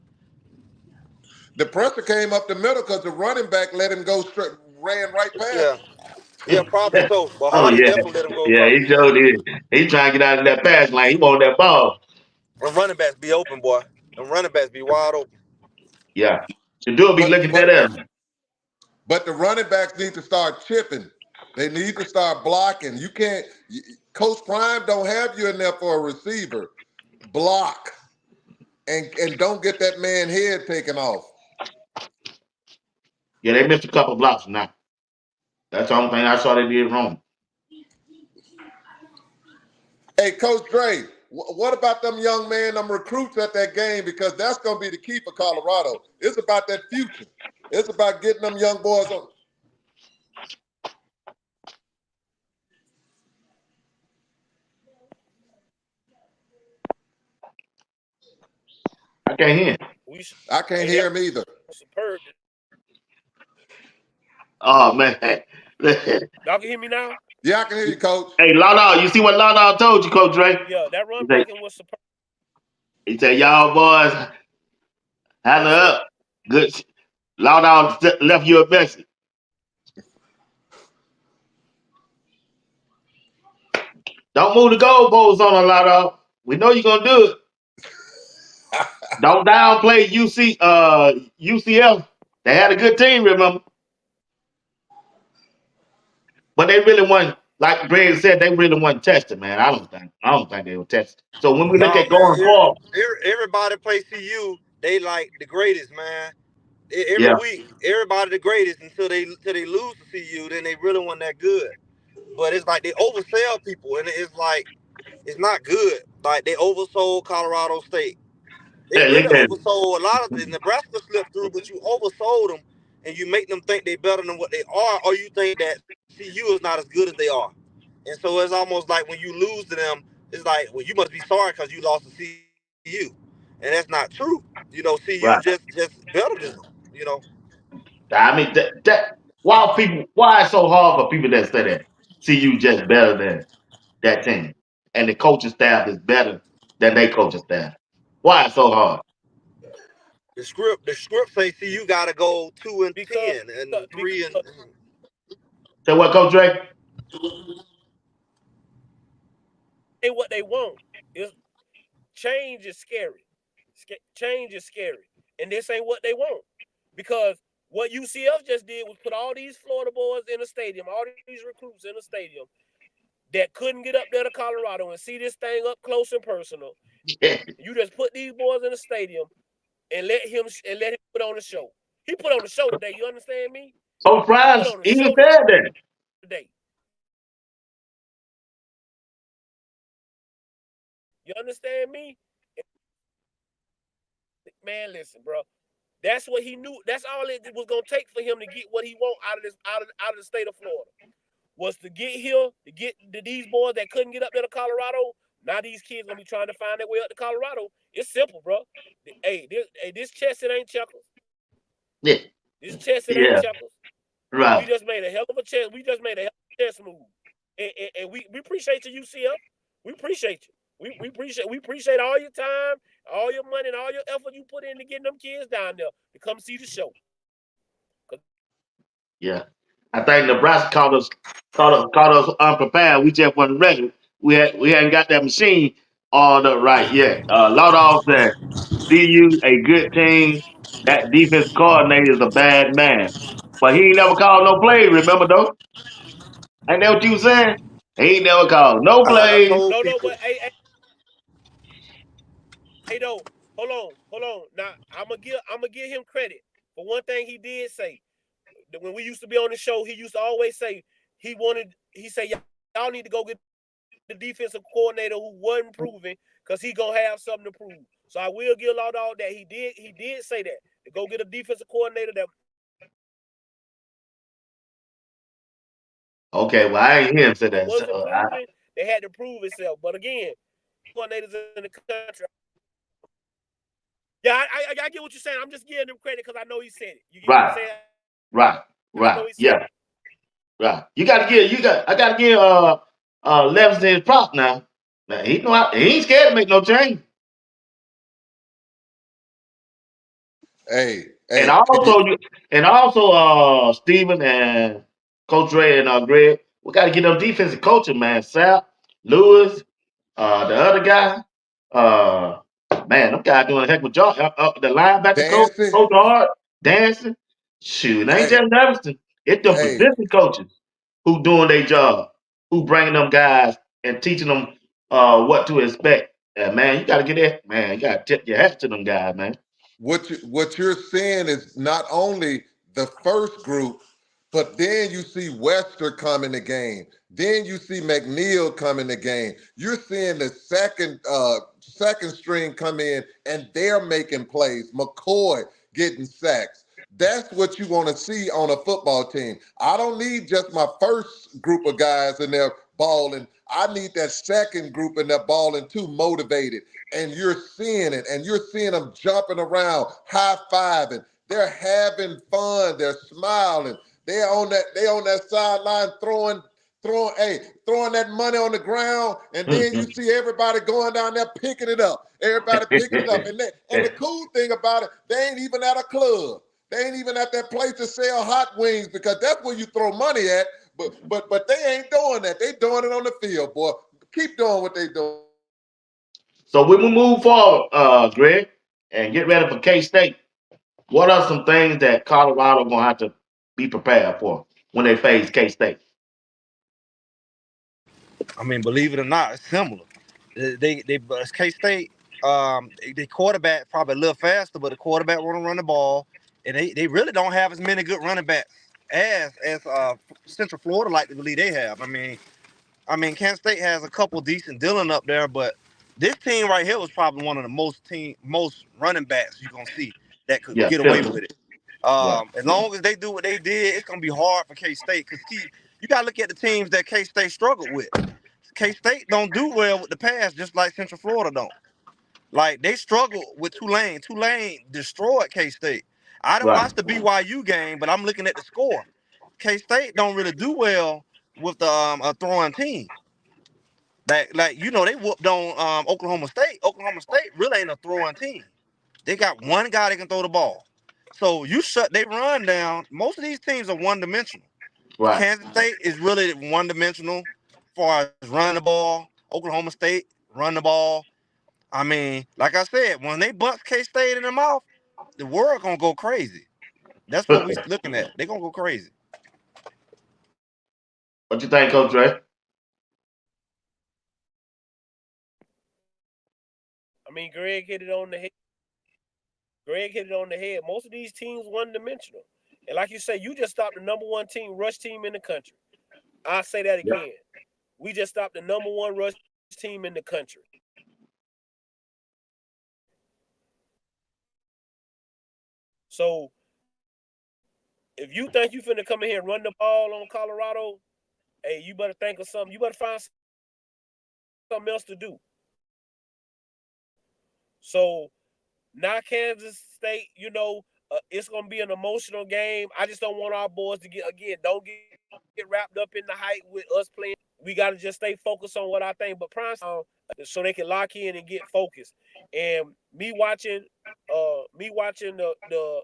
The pressure came up the middle because the running back let him go straight, ran right past him. Yeah, probably so. But Oh, Harden yeah. definitely let him go Yeah, across he his face. showed it. He trying to get out of that pass line. He want that ball. The running backs be open, boy. The running backs be wide open. Yeah. Shedeur be looking at that. But the running backs need to start chipping. They need to start blocking. You can't. Coach Prime don't have you in there for a receiver. Block. and don't get that man head taken off. Yeah, they missed a couple blocks now. That's the only thing I saw they did wrong. Hey, Coach Dre, what about them young men, them recruits at that game? Because that's going to be the key for Colorado. It's about that future. It's about getting them young boys on. I can't hear. I can't hear him either. Superb. Oh man. Y'all can hear me now? Yeah, I can hear you, Coach. Hey, Lawdog, you see what Lawdog told you, Coach Dre? Yeah, that run blocking was superb. He said, y'all boys, holler up. Good. Lawdog left you a message. Don't move the goalposts on a Lawdog. We know you're gonna do it. Don't downplay UCF. They had a good team, remember? But they really weren't, like Greg said, they really weren't tested, man. I don't think they were tested. So when we look at going forward, everybody play CU. They like the greatest, man. Every yeah, week, everybody the greatest until they lose to CU. Then they really weren't that good. But it's like they oversell people, and it's like it's not good. Like they oversold Colorado State. They yeah, really yeah. oversold a lot of the Nebraska slipped through, but you oversold them, and you make them think they're better than what they are, or you think that CU is not as good as they are. And so it's almost like when you lose to them, it's like, well, you must be sorry because you lost to CU, and that's not true. You know, CU Right. just better than them. You know. I mean, why it's so hard for people that say that CU just better than that team, and the coaching staff is better than their coaching staff. Why it's so hard? The script say CU got to go 2-10 and 3 and. So what, Coach Dre? What they want is change is scary. Change is scary, and this ain't what they want, because what UCF just did was put all these Florida boys in a stadium, all these recruits in a stadium that couldn't get up there to Colorado and see this thing up close and personal. Yeah. You just put these boys in a stadium and let him put on the show. He put on the show today. You understand me? Coach Franz even said that. Today. You understand me? Man, listen, bro. That's what he knew. That's all it was gonna take for him to get what he want out of the state of Florida. Was to get here, to get these boys that couldn't get up there to Colorado. Now these kids gonna be trying to find their way up to Colorado. It's simple, bro. Hey, this chess, it ain't checkers. Yeah. This chess, it ain't checkers. Right. We just made a hell of a chess. We just made a hell of a chess move. And we appreciate you, UCF. We appreciate you. We appreciate all your time, all your money, and all your effort you put into getting them kids down there to come see the show. Yeah. I think Nebraska caught us unprepared. We just wasn't ready. We hadn't got that machine all up right yet. Lawdog said, CU a good team. That defense coordinator is a bad man. But he ain't never called no plays, remember though? Ain't that what you saying? He ain't never called no plays. No, but hey, though, hold on. Now I'm gonna give him credit for one thing he did say. When we used to be on the show, he used to always say he said y'all need to go get the defensive coordinator who wasn't proving, because he gonna have something to prove. So I will give Lawdog that he did say that, to go get a defensive coordinator that. Okay, well I ain't hear him say that. Wasn't proving, they had to prove itself. But again, coordinators in the country. Yeah, I get what you're saying. I'm just giving him credit because I know he said it. You get what I'm saying? Right. Yeah. Right. I gotta give Levinson his prop now. Now he ain't scared to make no change. Hey. And also Steven and Coach Ray and Greg, we gotta get them defensive coaches, man. Sal, Lewis, the other guy, man, them guys doing a heck of a job. The linebacker coach Hart, dancing. Shoot, it ain't just Levinson. It's them position coaches who doing their job, who bringing them guys and teaching them what to expect Yeah, man, you gotta get that, man. You gotta tip your hat to them guys, man. What you're seeing is not only the first group, but then you see Wester come in the game. Then you see McNeil come in the game. You're seeing the second string come in, and they're making plays. McCoy getting sacks. That's what you want to see on a football team. I don't need just my first group of guys in there balling. I need that second group in there balling too, motivated. And you're seeing it, and you're seeing them jumping around, high-fiving. They're having fun. They're smiling. They on that sideline throwing that money on the ground, and then you see everybody going down there picking it up. Everybody picking it up. And the cool thing about it, they ain't even at a club. They ain't even at that place to sell hot wings, because that's where you throw money at. But they ain't doing that. They doing it on the field, boy. Keep doing what they doing. So when we move forward, Greg, and get ready for K-State, what are some things that Colorado gonna have to be prepared for when they face K-State? I mean, believe it or not, it's similar. They K-State, they quarterback probably a little faster, but the quarterback want to run the ball, and they really don't have as many good running backs as Central Florida like to believe they have. I mean, Kansas State has a couple decent Dillon up there, but this team right here was probably one of the most running backs you're gonna see that could Yeah, get away Philly. with it. Right. As long as they do what they did, it's gonna be hard for K-State, because you gotta look at the teams that K-State struggled with. K-State don't do well with the pass, just like Central Florida don't. Like, they struggled with Tulane. Tulane destroyed K-State. I didn't Right. watch the BYU game, but I'm looking at the score. K-State don't really do well with the a throwing team. They whooped on Oklahoma State. Oklahoma State really ain't a throwing team. They got one guy that can throw the ball. So you shut they run down. Most of these teams are one dimensional. Right. Kansas State is really one dimensional as far as running the ball. Oklahoma State run the ball. I mean, like I said, when they bust K-State in the mouth, the world gonna go crazy. That's what we looking at. They gonna go crazy. What you think, Coach Dre? I mean, Greg hit it on the head. Greg hit it on the head. Most of these teams one-dimensional. And like you say, you just stopped the number one rush team in the country. I'll say that again. Yep. We just stopped the number one rush team in the country. So if you think you finna come in here and run the ball on Colorado, hey, you better think of something. You better find something else to do. So now Kansas State, it's going to be an emotional game. I just don't want our boys to don't get wrapped up in the hype with us playing. We got to just stay focused on what I think. But prime so they can lock in and get focused. And me watching the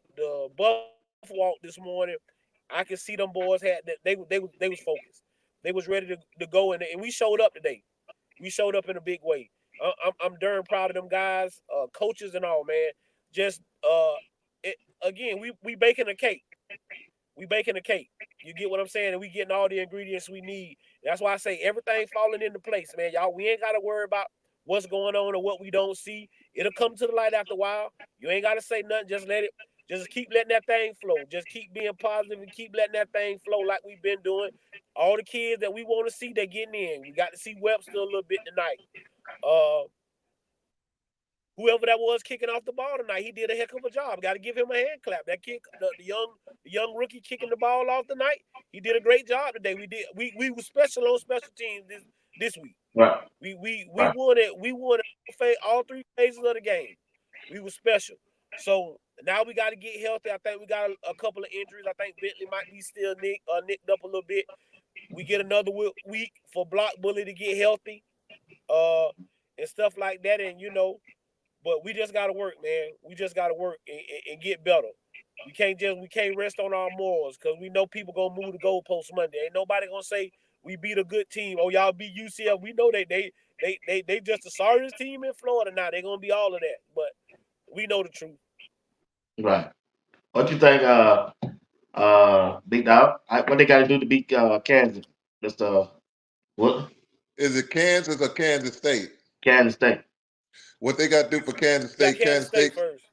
Buff walk this morning, I could see them boys had that they was focused. They was ready to go, and we showed up today. We showed up in a big way. I'm darn proud of them guys, coaches and all, man. Just we baking a cake. We baking a cake. You get what I'm saying? And we getting all the ingredients we need. That's why I say everything falling into place, man. Y'all, we ain't got to worry about what's going on or what we don't see. It'll come to the light after a while. You ain't got to say nothing. Just keep letting that thing flow. Just keep being positive and keep letting that thing flow like we've been doing. All the kids that we want to see, they're getting in. We got to see Webster a little bit tonight. Whoever that was kicking off the ball tonight, he did a heck of a job. Got to give him a hand clap. That kick, the young rookie kicking the ball off tonight, he did a great job today. We were special on special teams this week. Right. We won it. We won all three phases of the game. We were special. So now we got to get healthy. I think we got a couple of injuries. I think Bentley might be still nicked up a little bit. We get another week for Block Bully to get healthy, and stuff like that. And but we just got to work, man. We just got to work and get better. We can't rest on our morals, because we know people gonna move the goalposts Monday. Ain't nobody gonna say we beat a good team. Oh, y'all beat UCF. We know they just the sorriest team in Florida now. They're gonna be all of that, but we know the truth. Right. What you think, Big Dog? What they got to do to beat Kansas? Just what? Is it Kansas or Kansas State? Kansas State. What they got to do for Kansas Got State? Kansas State first.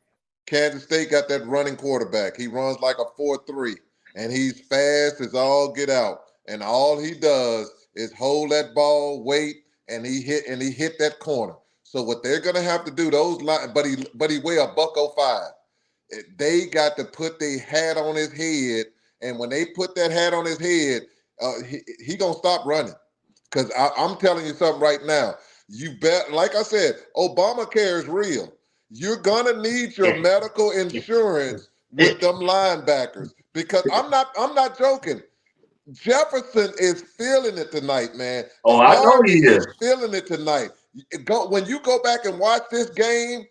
Kansas State got that running quarterback. He runs like a 4.3, and he's fast as all get out. And all he does is hold that ball, wait, and he hit that corner. So what they're gonna have to do, those line, but he weigh a $105. They got to put their hat on his head, and when they put that hat on his head, he gonna stop running. Because I'm telling you something right now. You bet, like I said, Obamacare is real. You're gonna need your medical insurance with them linebackers because I'm not joking. Jefferson is feeling it tonight, man. Oh, I know he Harvey is. is feeling it tonight. When you go back and watch this game,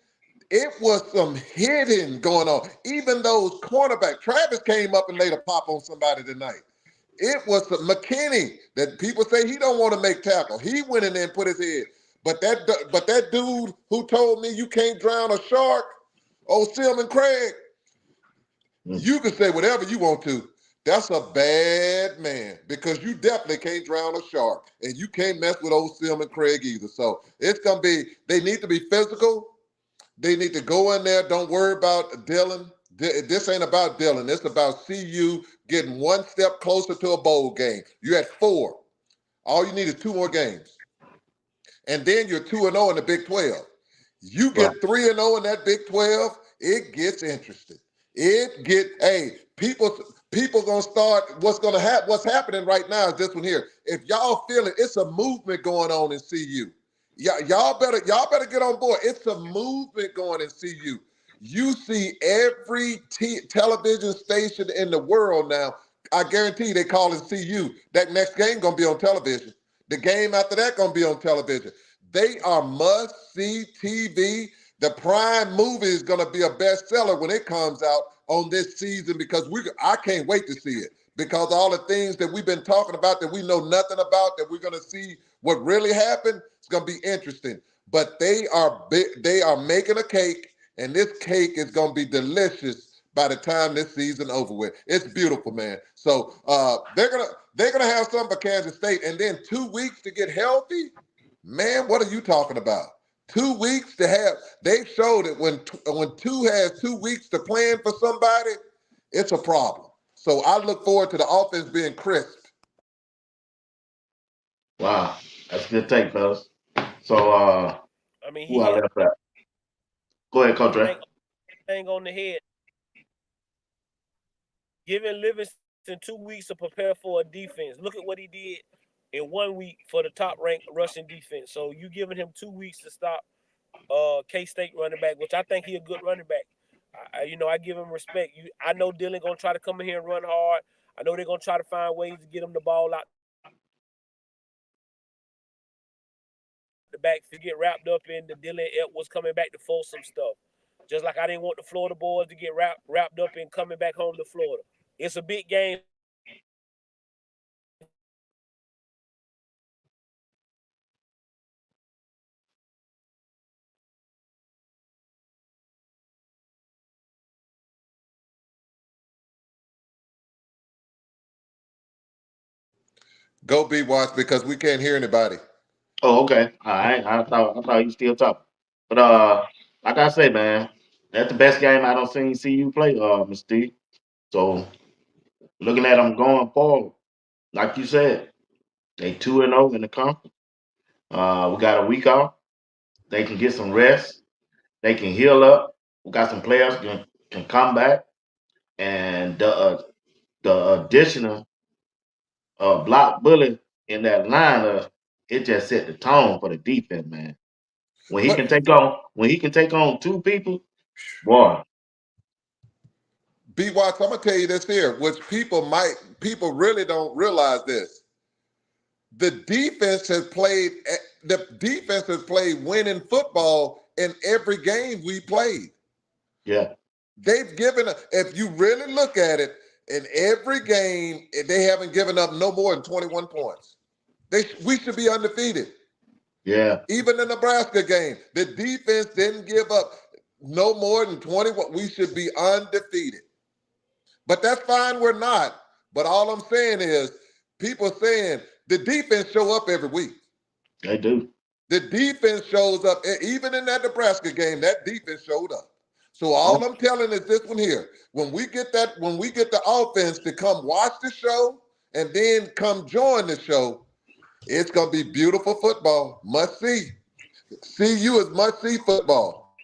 it was some hitting going on. Even those cornerbacks, Travis came up and laid a pop on somebody tonight. It was McKinney that people say he don't want to make tackle. He went in there and put his head. But that dude who told me you can't drown a shark, Silman Craig, you can say whatever you want to. That's a bad man because you definitely can't drown a shark. And you can't mess with Silman Craig either. So it's going to be, they need to be physical. They need to go in there. Don't worry about Dylan. This ain't about Dylan. It's about CU getting one step closer to a bowl game. You're at 4. All you need is 2 more games. And then you're 2-0 in the Big 12. You get 3-0 in that Big 12, it gets interesting. People gonna start, what's happening right now is this one here. If y'all feel it, it's a movement going on in CU. Y'all better get on board. It's a movement going in CU. You see every television station in the world now. I guarantee they calling CU. That next game gonna be on television. The game after that gonna be on television. They are must-see TV. The Prime movie is gonna be a bestseller when it comes out on this season because I can't wait to see it because all the things that we've been talking about that we know nothing about that we're gonna see what really happened. It's gonna be interesting. But they are making a cake, and this cake is gonna be delicious by the time this season over with. It's beautiful, man. So they're gonna have something for Kansas State, and then 2 weeks to get healthy. Man, what are you talking about? 2 weeks to have. They showed it when 2 has 2 weeks to plan for somebody, it's a problem. So I look forward to the offense being crisp. Wow, that's a good take, fellas. So, I mean, who he I hit left at? Go ahead, Coach Ray. thing on the head. Giving Livingston 2 weeks to prepare for a defense. Look at what he did in 1 week for the top-ranked rushing defense. So you giving him 2 weeks to stop K-State running back, which I think he a good running back. I give him respect. I know Dylan gonna try to come in here and run hard. I know they're gonna try to find ways to get him the ball out the back to get wrapped up in the Dylan Edwards coming back to Folsom stuff. Just like I didn't want the Florida boys to get wrapped up in coming back home to Florida. It's a big game. Go BWatts because we can't hear anybody. Oh, okay. All right. I thought you still talking. But like I say, man, that's the best game I don't see you play, Mr. Steve. So looking at them going forward, like you said, they 2-0 in the conference. We got a week off. They can get some rest. They can heal up. We got some players can come back, and the additional block bully in that lineup, it just set the tone for the defense, man. When he can take on 2 people, boy. BWatts, I'm gonna tell you this here, which people really don't realize this. The defense has played winning football in every game we played. Yeah. They've given, if you really look at it, in every game, they haven't given up no more than 21 points. We should be undefeated. Yeah. Even the Nebraska game, the defense didn't give up no more than 21. We should be undefeated. But that's fine, we're not. But all I'm saying is, people saying the defense show up every week. They do. The defense shows up. Even in that Nebraska game, that defense showed up. So all I'm telling is this one here. When we get the offense to come watch the show and then come join the show, it's gonna be beautiful football. Must see. CU is must see football.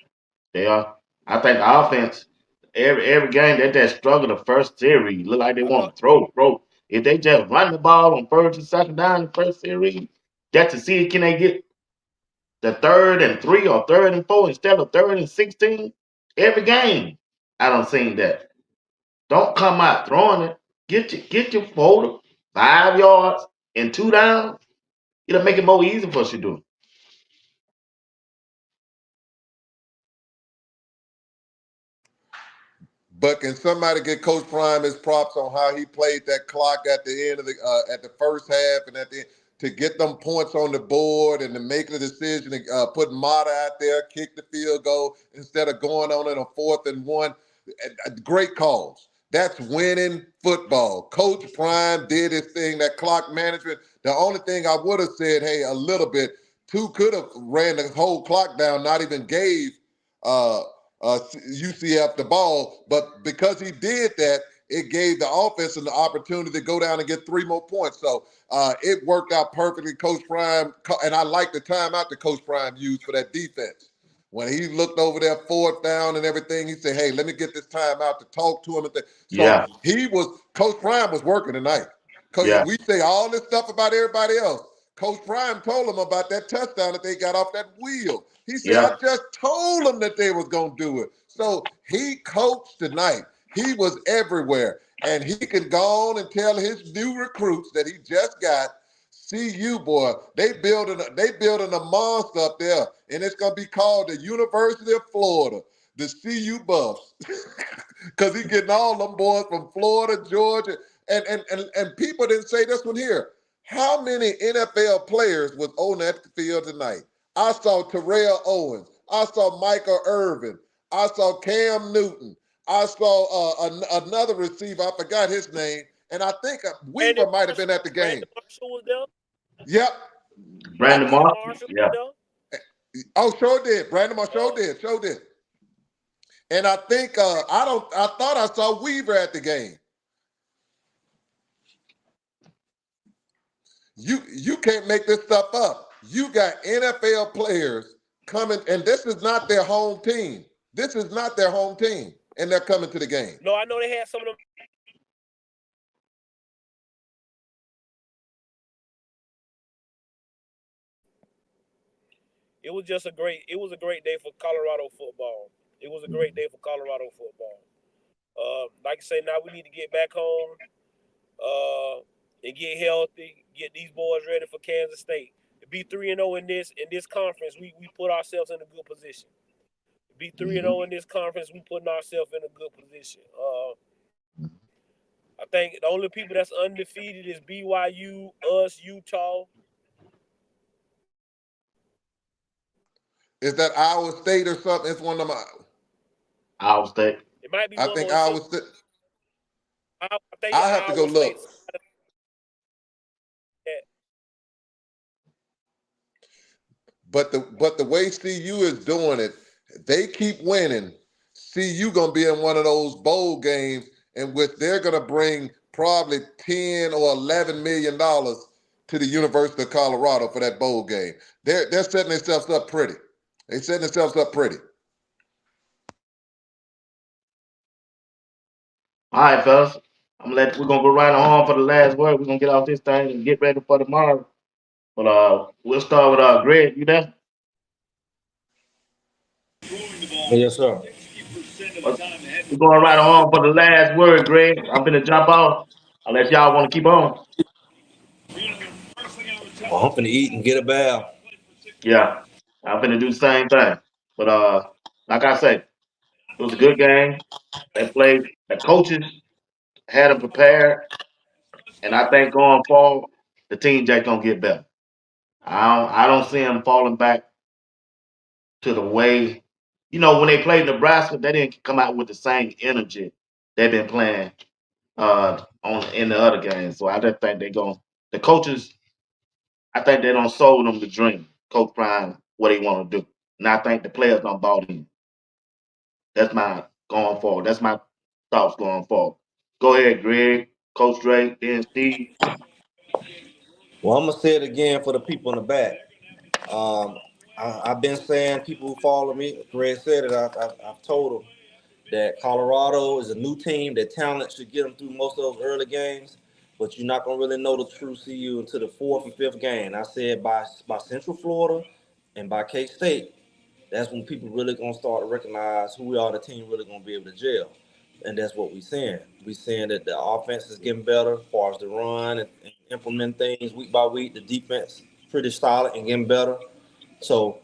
They are. I think the offense, every game they just struggle the first series. Look like they I want thought to throw. If they just run the ball on first and second down in the first series, just to see can they get the 3rd and 3 or 3rd and 4 instead of 3rd and 16 every game. I don't seen that. Don't come out throwing it. Get your folder 5 yards and 2 down. It'll make it more easy for us to do. But can somebody get Coach Prime his props on how he played that clock at the end of at the first half and at the end, to get them points on the board and to make the decision to put Mata out there, kick the field goal instead of going on in a 4th and 1. Great calls. That's winning football. Coach Prime did his thing, that clock management. The only thing I would have said, hey, a little bit, two could have ran the whole clock down, not even gave UCF the ball, but because he did that, it gave the offense an opportunity to go down and get 3 more points. So it worked out perfectly. Coach Prime, and I like the timeout that Coach Prime used for that defense. When he looked over there, 4th down and everything, he said, hey, let me get this timeout to talk to him. So Yeah, Coach Prime was working tonight. yeah, We say all this stuff about everybody else. Coach Prime told them about that touchdown that they got off that wheel. He said, I yeah, just told them that they was going to do it. So he coached tonight. He was everywhere. And he can go on and tell his new recruits that he just got, CU, boy, they building a monster up there. And it's going to be called the University of Florida, the CU Buffs. Because he's getting all them boys from Florida, Georgia. And people didn't say this one here. How many NFL players was on that field tonight? I saw Terrell Owens. I saw Michael Irvin. I saw Cam Newton. I saw another receiver. I forgot his name. And I think Weaver might have been at the game. Brandon Marshall was there. Yep. Brandon Brandon Marshall. Marshall Yeah, was there. Oh, sure did. Brandon Marshall sure did. And I think I thought I saw Weaver at the game. You can't make this stuff up. You got NFL players coming, and this is not their home team. This is not their home team, and they're coming to the game. No, I know they had some of them. It was a great day for Colorado football. It was a great day for Colorado football. Like I say, now we need to get back home and get healthy, get these boys ready for Kansas State. To be 3-0 in this conference, we put ourselves in a good position. To be 3-0 in this conference, we putting ourselves in a good position. I think the only people that's undefeated is BYU, us, Utah. Is that Iowa State or something? It's one of them. Iowa State. It might be I one think more. Iowa State. I think I have to go look. But the way CU is doing it, they keep winning. CU gonna be in one of those bowl games in which they're gonna bring probably $10 or $11 million to the University of Colorado for that bowl game. They're setting themselves up pretty. They're setting themselves up pretty. All right, fellas. We're gonna go right on for the last word. We're gonna get off this thing and get ready for tomorrow. But we'll start with Greg. You there? Yes, sir. We're going right on for the last word, Greg. I'm gonna jump off. Unless y'all want to keep on. Well, I'm finna eat and get a bath. Yeah, I'm gonna do the same thing. But like I said, it was a good game. They played. The coaches had them prepared, and I think going forward, the team just gonna get better. I don't see them falling back to the way, when they played Nebraska, they didn't come out with the same energy they've been playing on in the other games. So I just think the coaches, I think they don't sold them the dream. Coach Prime what he want to do. And I think the players don't bought in. That's my going forward. That's my thoughts going forward. Go ahead, Greg, Coach Dre, then Steve. Well, I'm gonna say it again for the people in the back. Um, I've been saying, people who follow me, Greg said it. I've told them that Colorado is a new team. That talent should get them through most of those early games, but you're not gonna really know the true CU until the fourth or fifth game. I said by Central Florida and by K State, that's when people really gonna start to recognize who we are. The team really gonna be able to gel, and that's what we're seeing. We're seeing that the offense is getting better as far as the run and implement things week by week. The defense pretty solid and getting better. So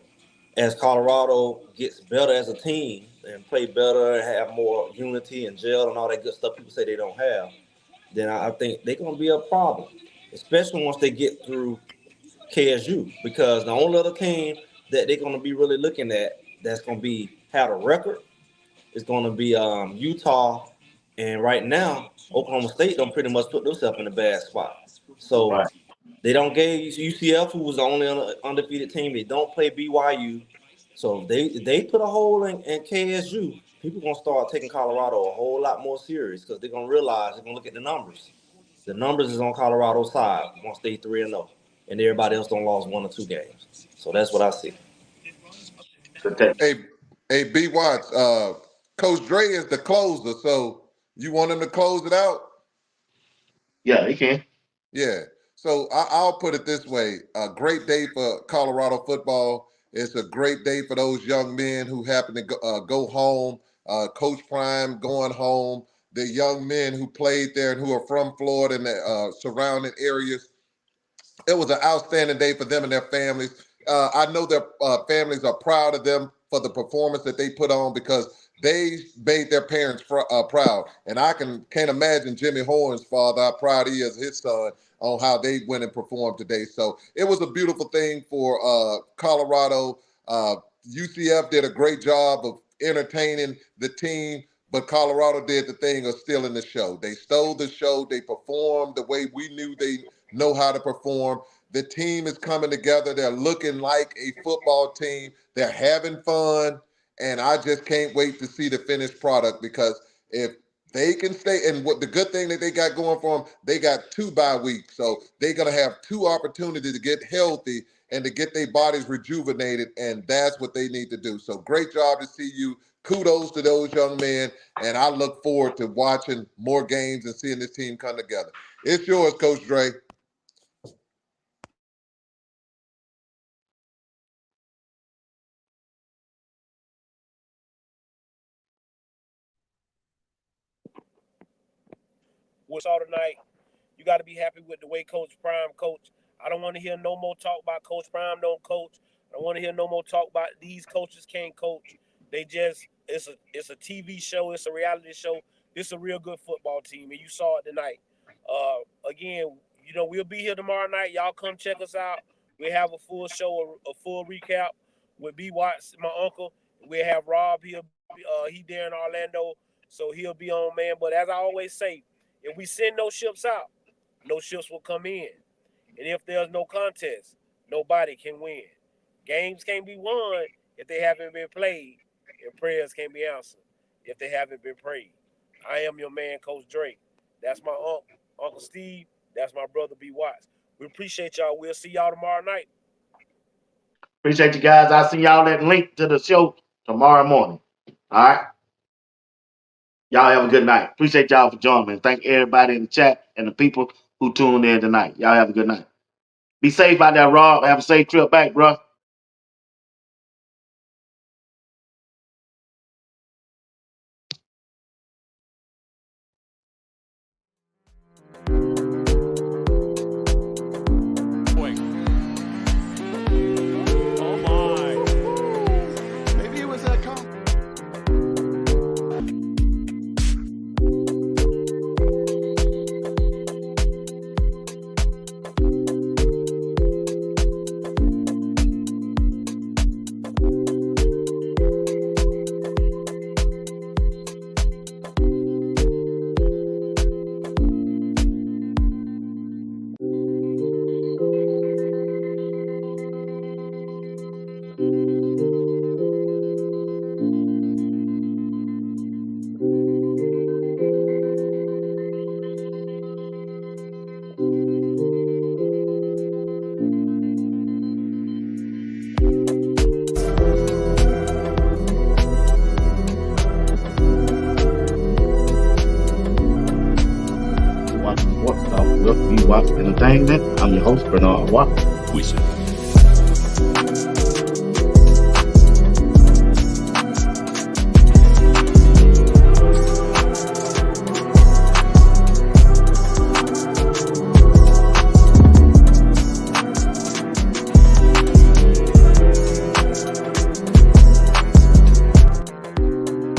as Colorado gets better as a team and play better and have more unity and gel and all that good stuff people say they don't have, then I think they're going to be a problem, especially once they get through KSU, because the only other team that they're going to be really looking at that's going to be had a record is going to be Utah, and right now Oklahoma State don't pretty much put themselves in a bad spot. So Right. they don't gauge UCF, who was the only undefeated team. They don't play BYU. So they put a hole in KSU. People gonna start taking Colorado a whole lot more serious because they're gonna realize they're gonna look at the numbers. The numbers is on Colorado's side once they 3-0, and everybody else don't lost 1 or 2 games. So that's what I see. Good take. Hey, BWatts, Coach Dre is the closer, so you want him to close it out? Yeah, he can. Yeah. So I'll put it this way: a great day for Colorado football. It's a great day for those young men who happen to go home. Coach Prime going home. The young men who played there and who are from Florida and the surrounding areas. It was an outstanding day for them and their families. I know their families are proud of them for the performance that they put on because they made their parents proud. And I can't imagine Jimmy Horn's father, how proud he is of his son on how they went and performed today. So it was a beautiful thing for Colorado. UCF did a great job of entertaining the team, but Colorado did the thing of stealing the show. They stole the show. They performed the way we knew they know how to perform. The team is coming together. They're looking like a football team. They're having fun. And I just can't wait to see the finished product because if they can stay, and what the good thing that they got going for them, they got 2 bye weeks. So they're going to have 2 opportunities to get healthy and to get their bodies rejuvenated. And that's what they need to do. So great job to see you. Kudos to those young men. And I look forward to watching more games and seeing this team come together. It's yours, Coach Dre. What saw tonight, you got to be happy with the way Coach Prime coach. I don't want to hear no more talk about Coach Prime don't coach. I don't want to hear no more talk about these coaches can't coach. They just it's a TV show, it's a reality show. It's a real good football team, and you saw it tonight. Again, we'll be here tomorrow night. Y'all come check us out. We have a full show, a full recap with BWatts, my uncle. We have Rob here. He there in Orlando, so he'll be on, man. But as I always say, if we send no ships out, no ships will come in. And if there's no contest, nobody can win. Games can't be won if they haven't been played, and prayers can't be answered if they haven't been prayed. I am your man, Coach Drake. That's my Uncle Steve. That's my brother, BWatts. We appreciate y'all. We'll see y'all tomorrow night. Appreciate you guys. I'll send y'all that link to the show tomorrow morning. All right. Y'all have a good night. Appreciate y'all for joining me. Thank everybody in the chat and the people who tuned in tonight. Y'all have a good night. Be safe out there, Rob. Have a safe trip back, bro. BWatts Entertainment. I'm your host, Bernard Watt. Whistle.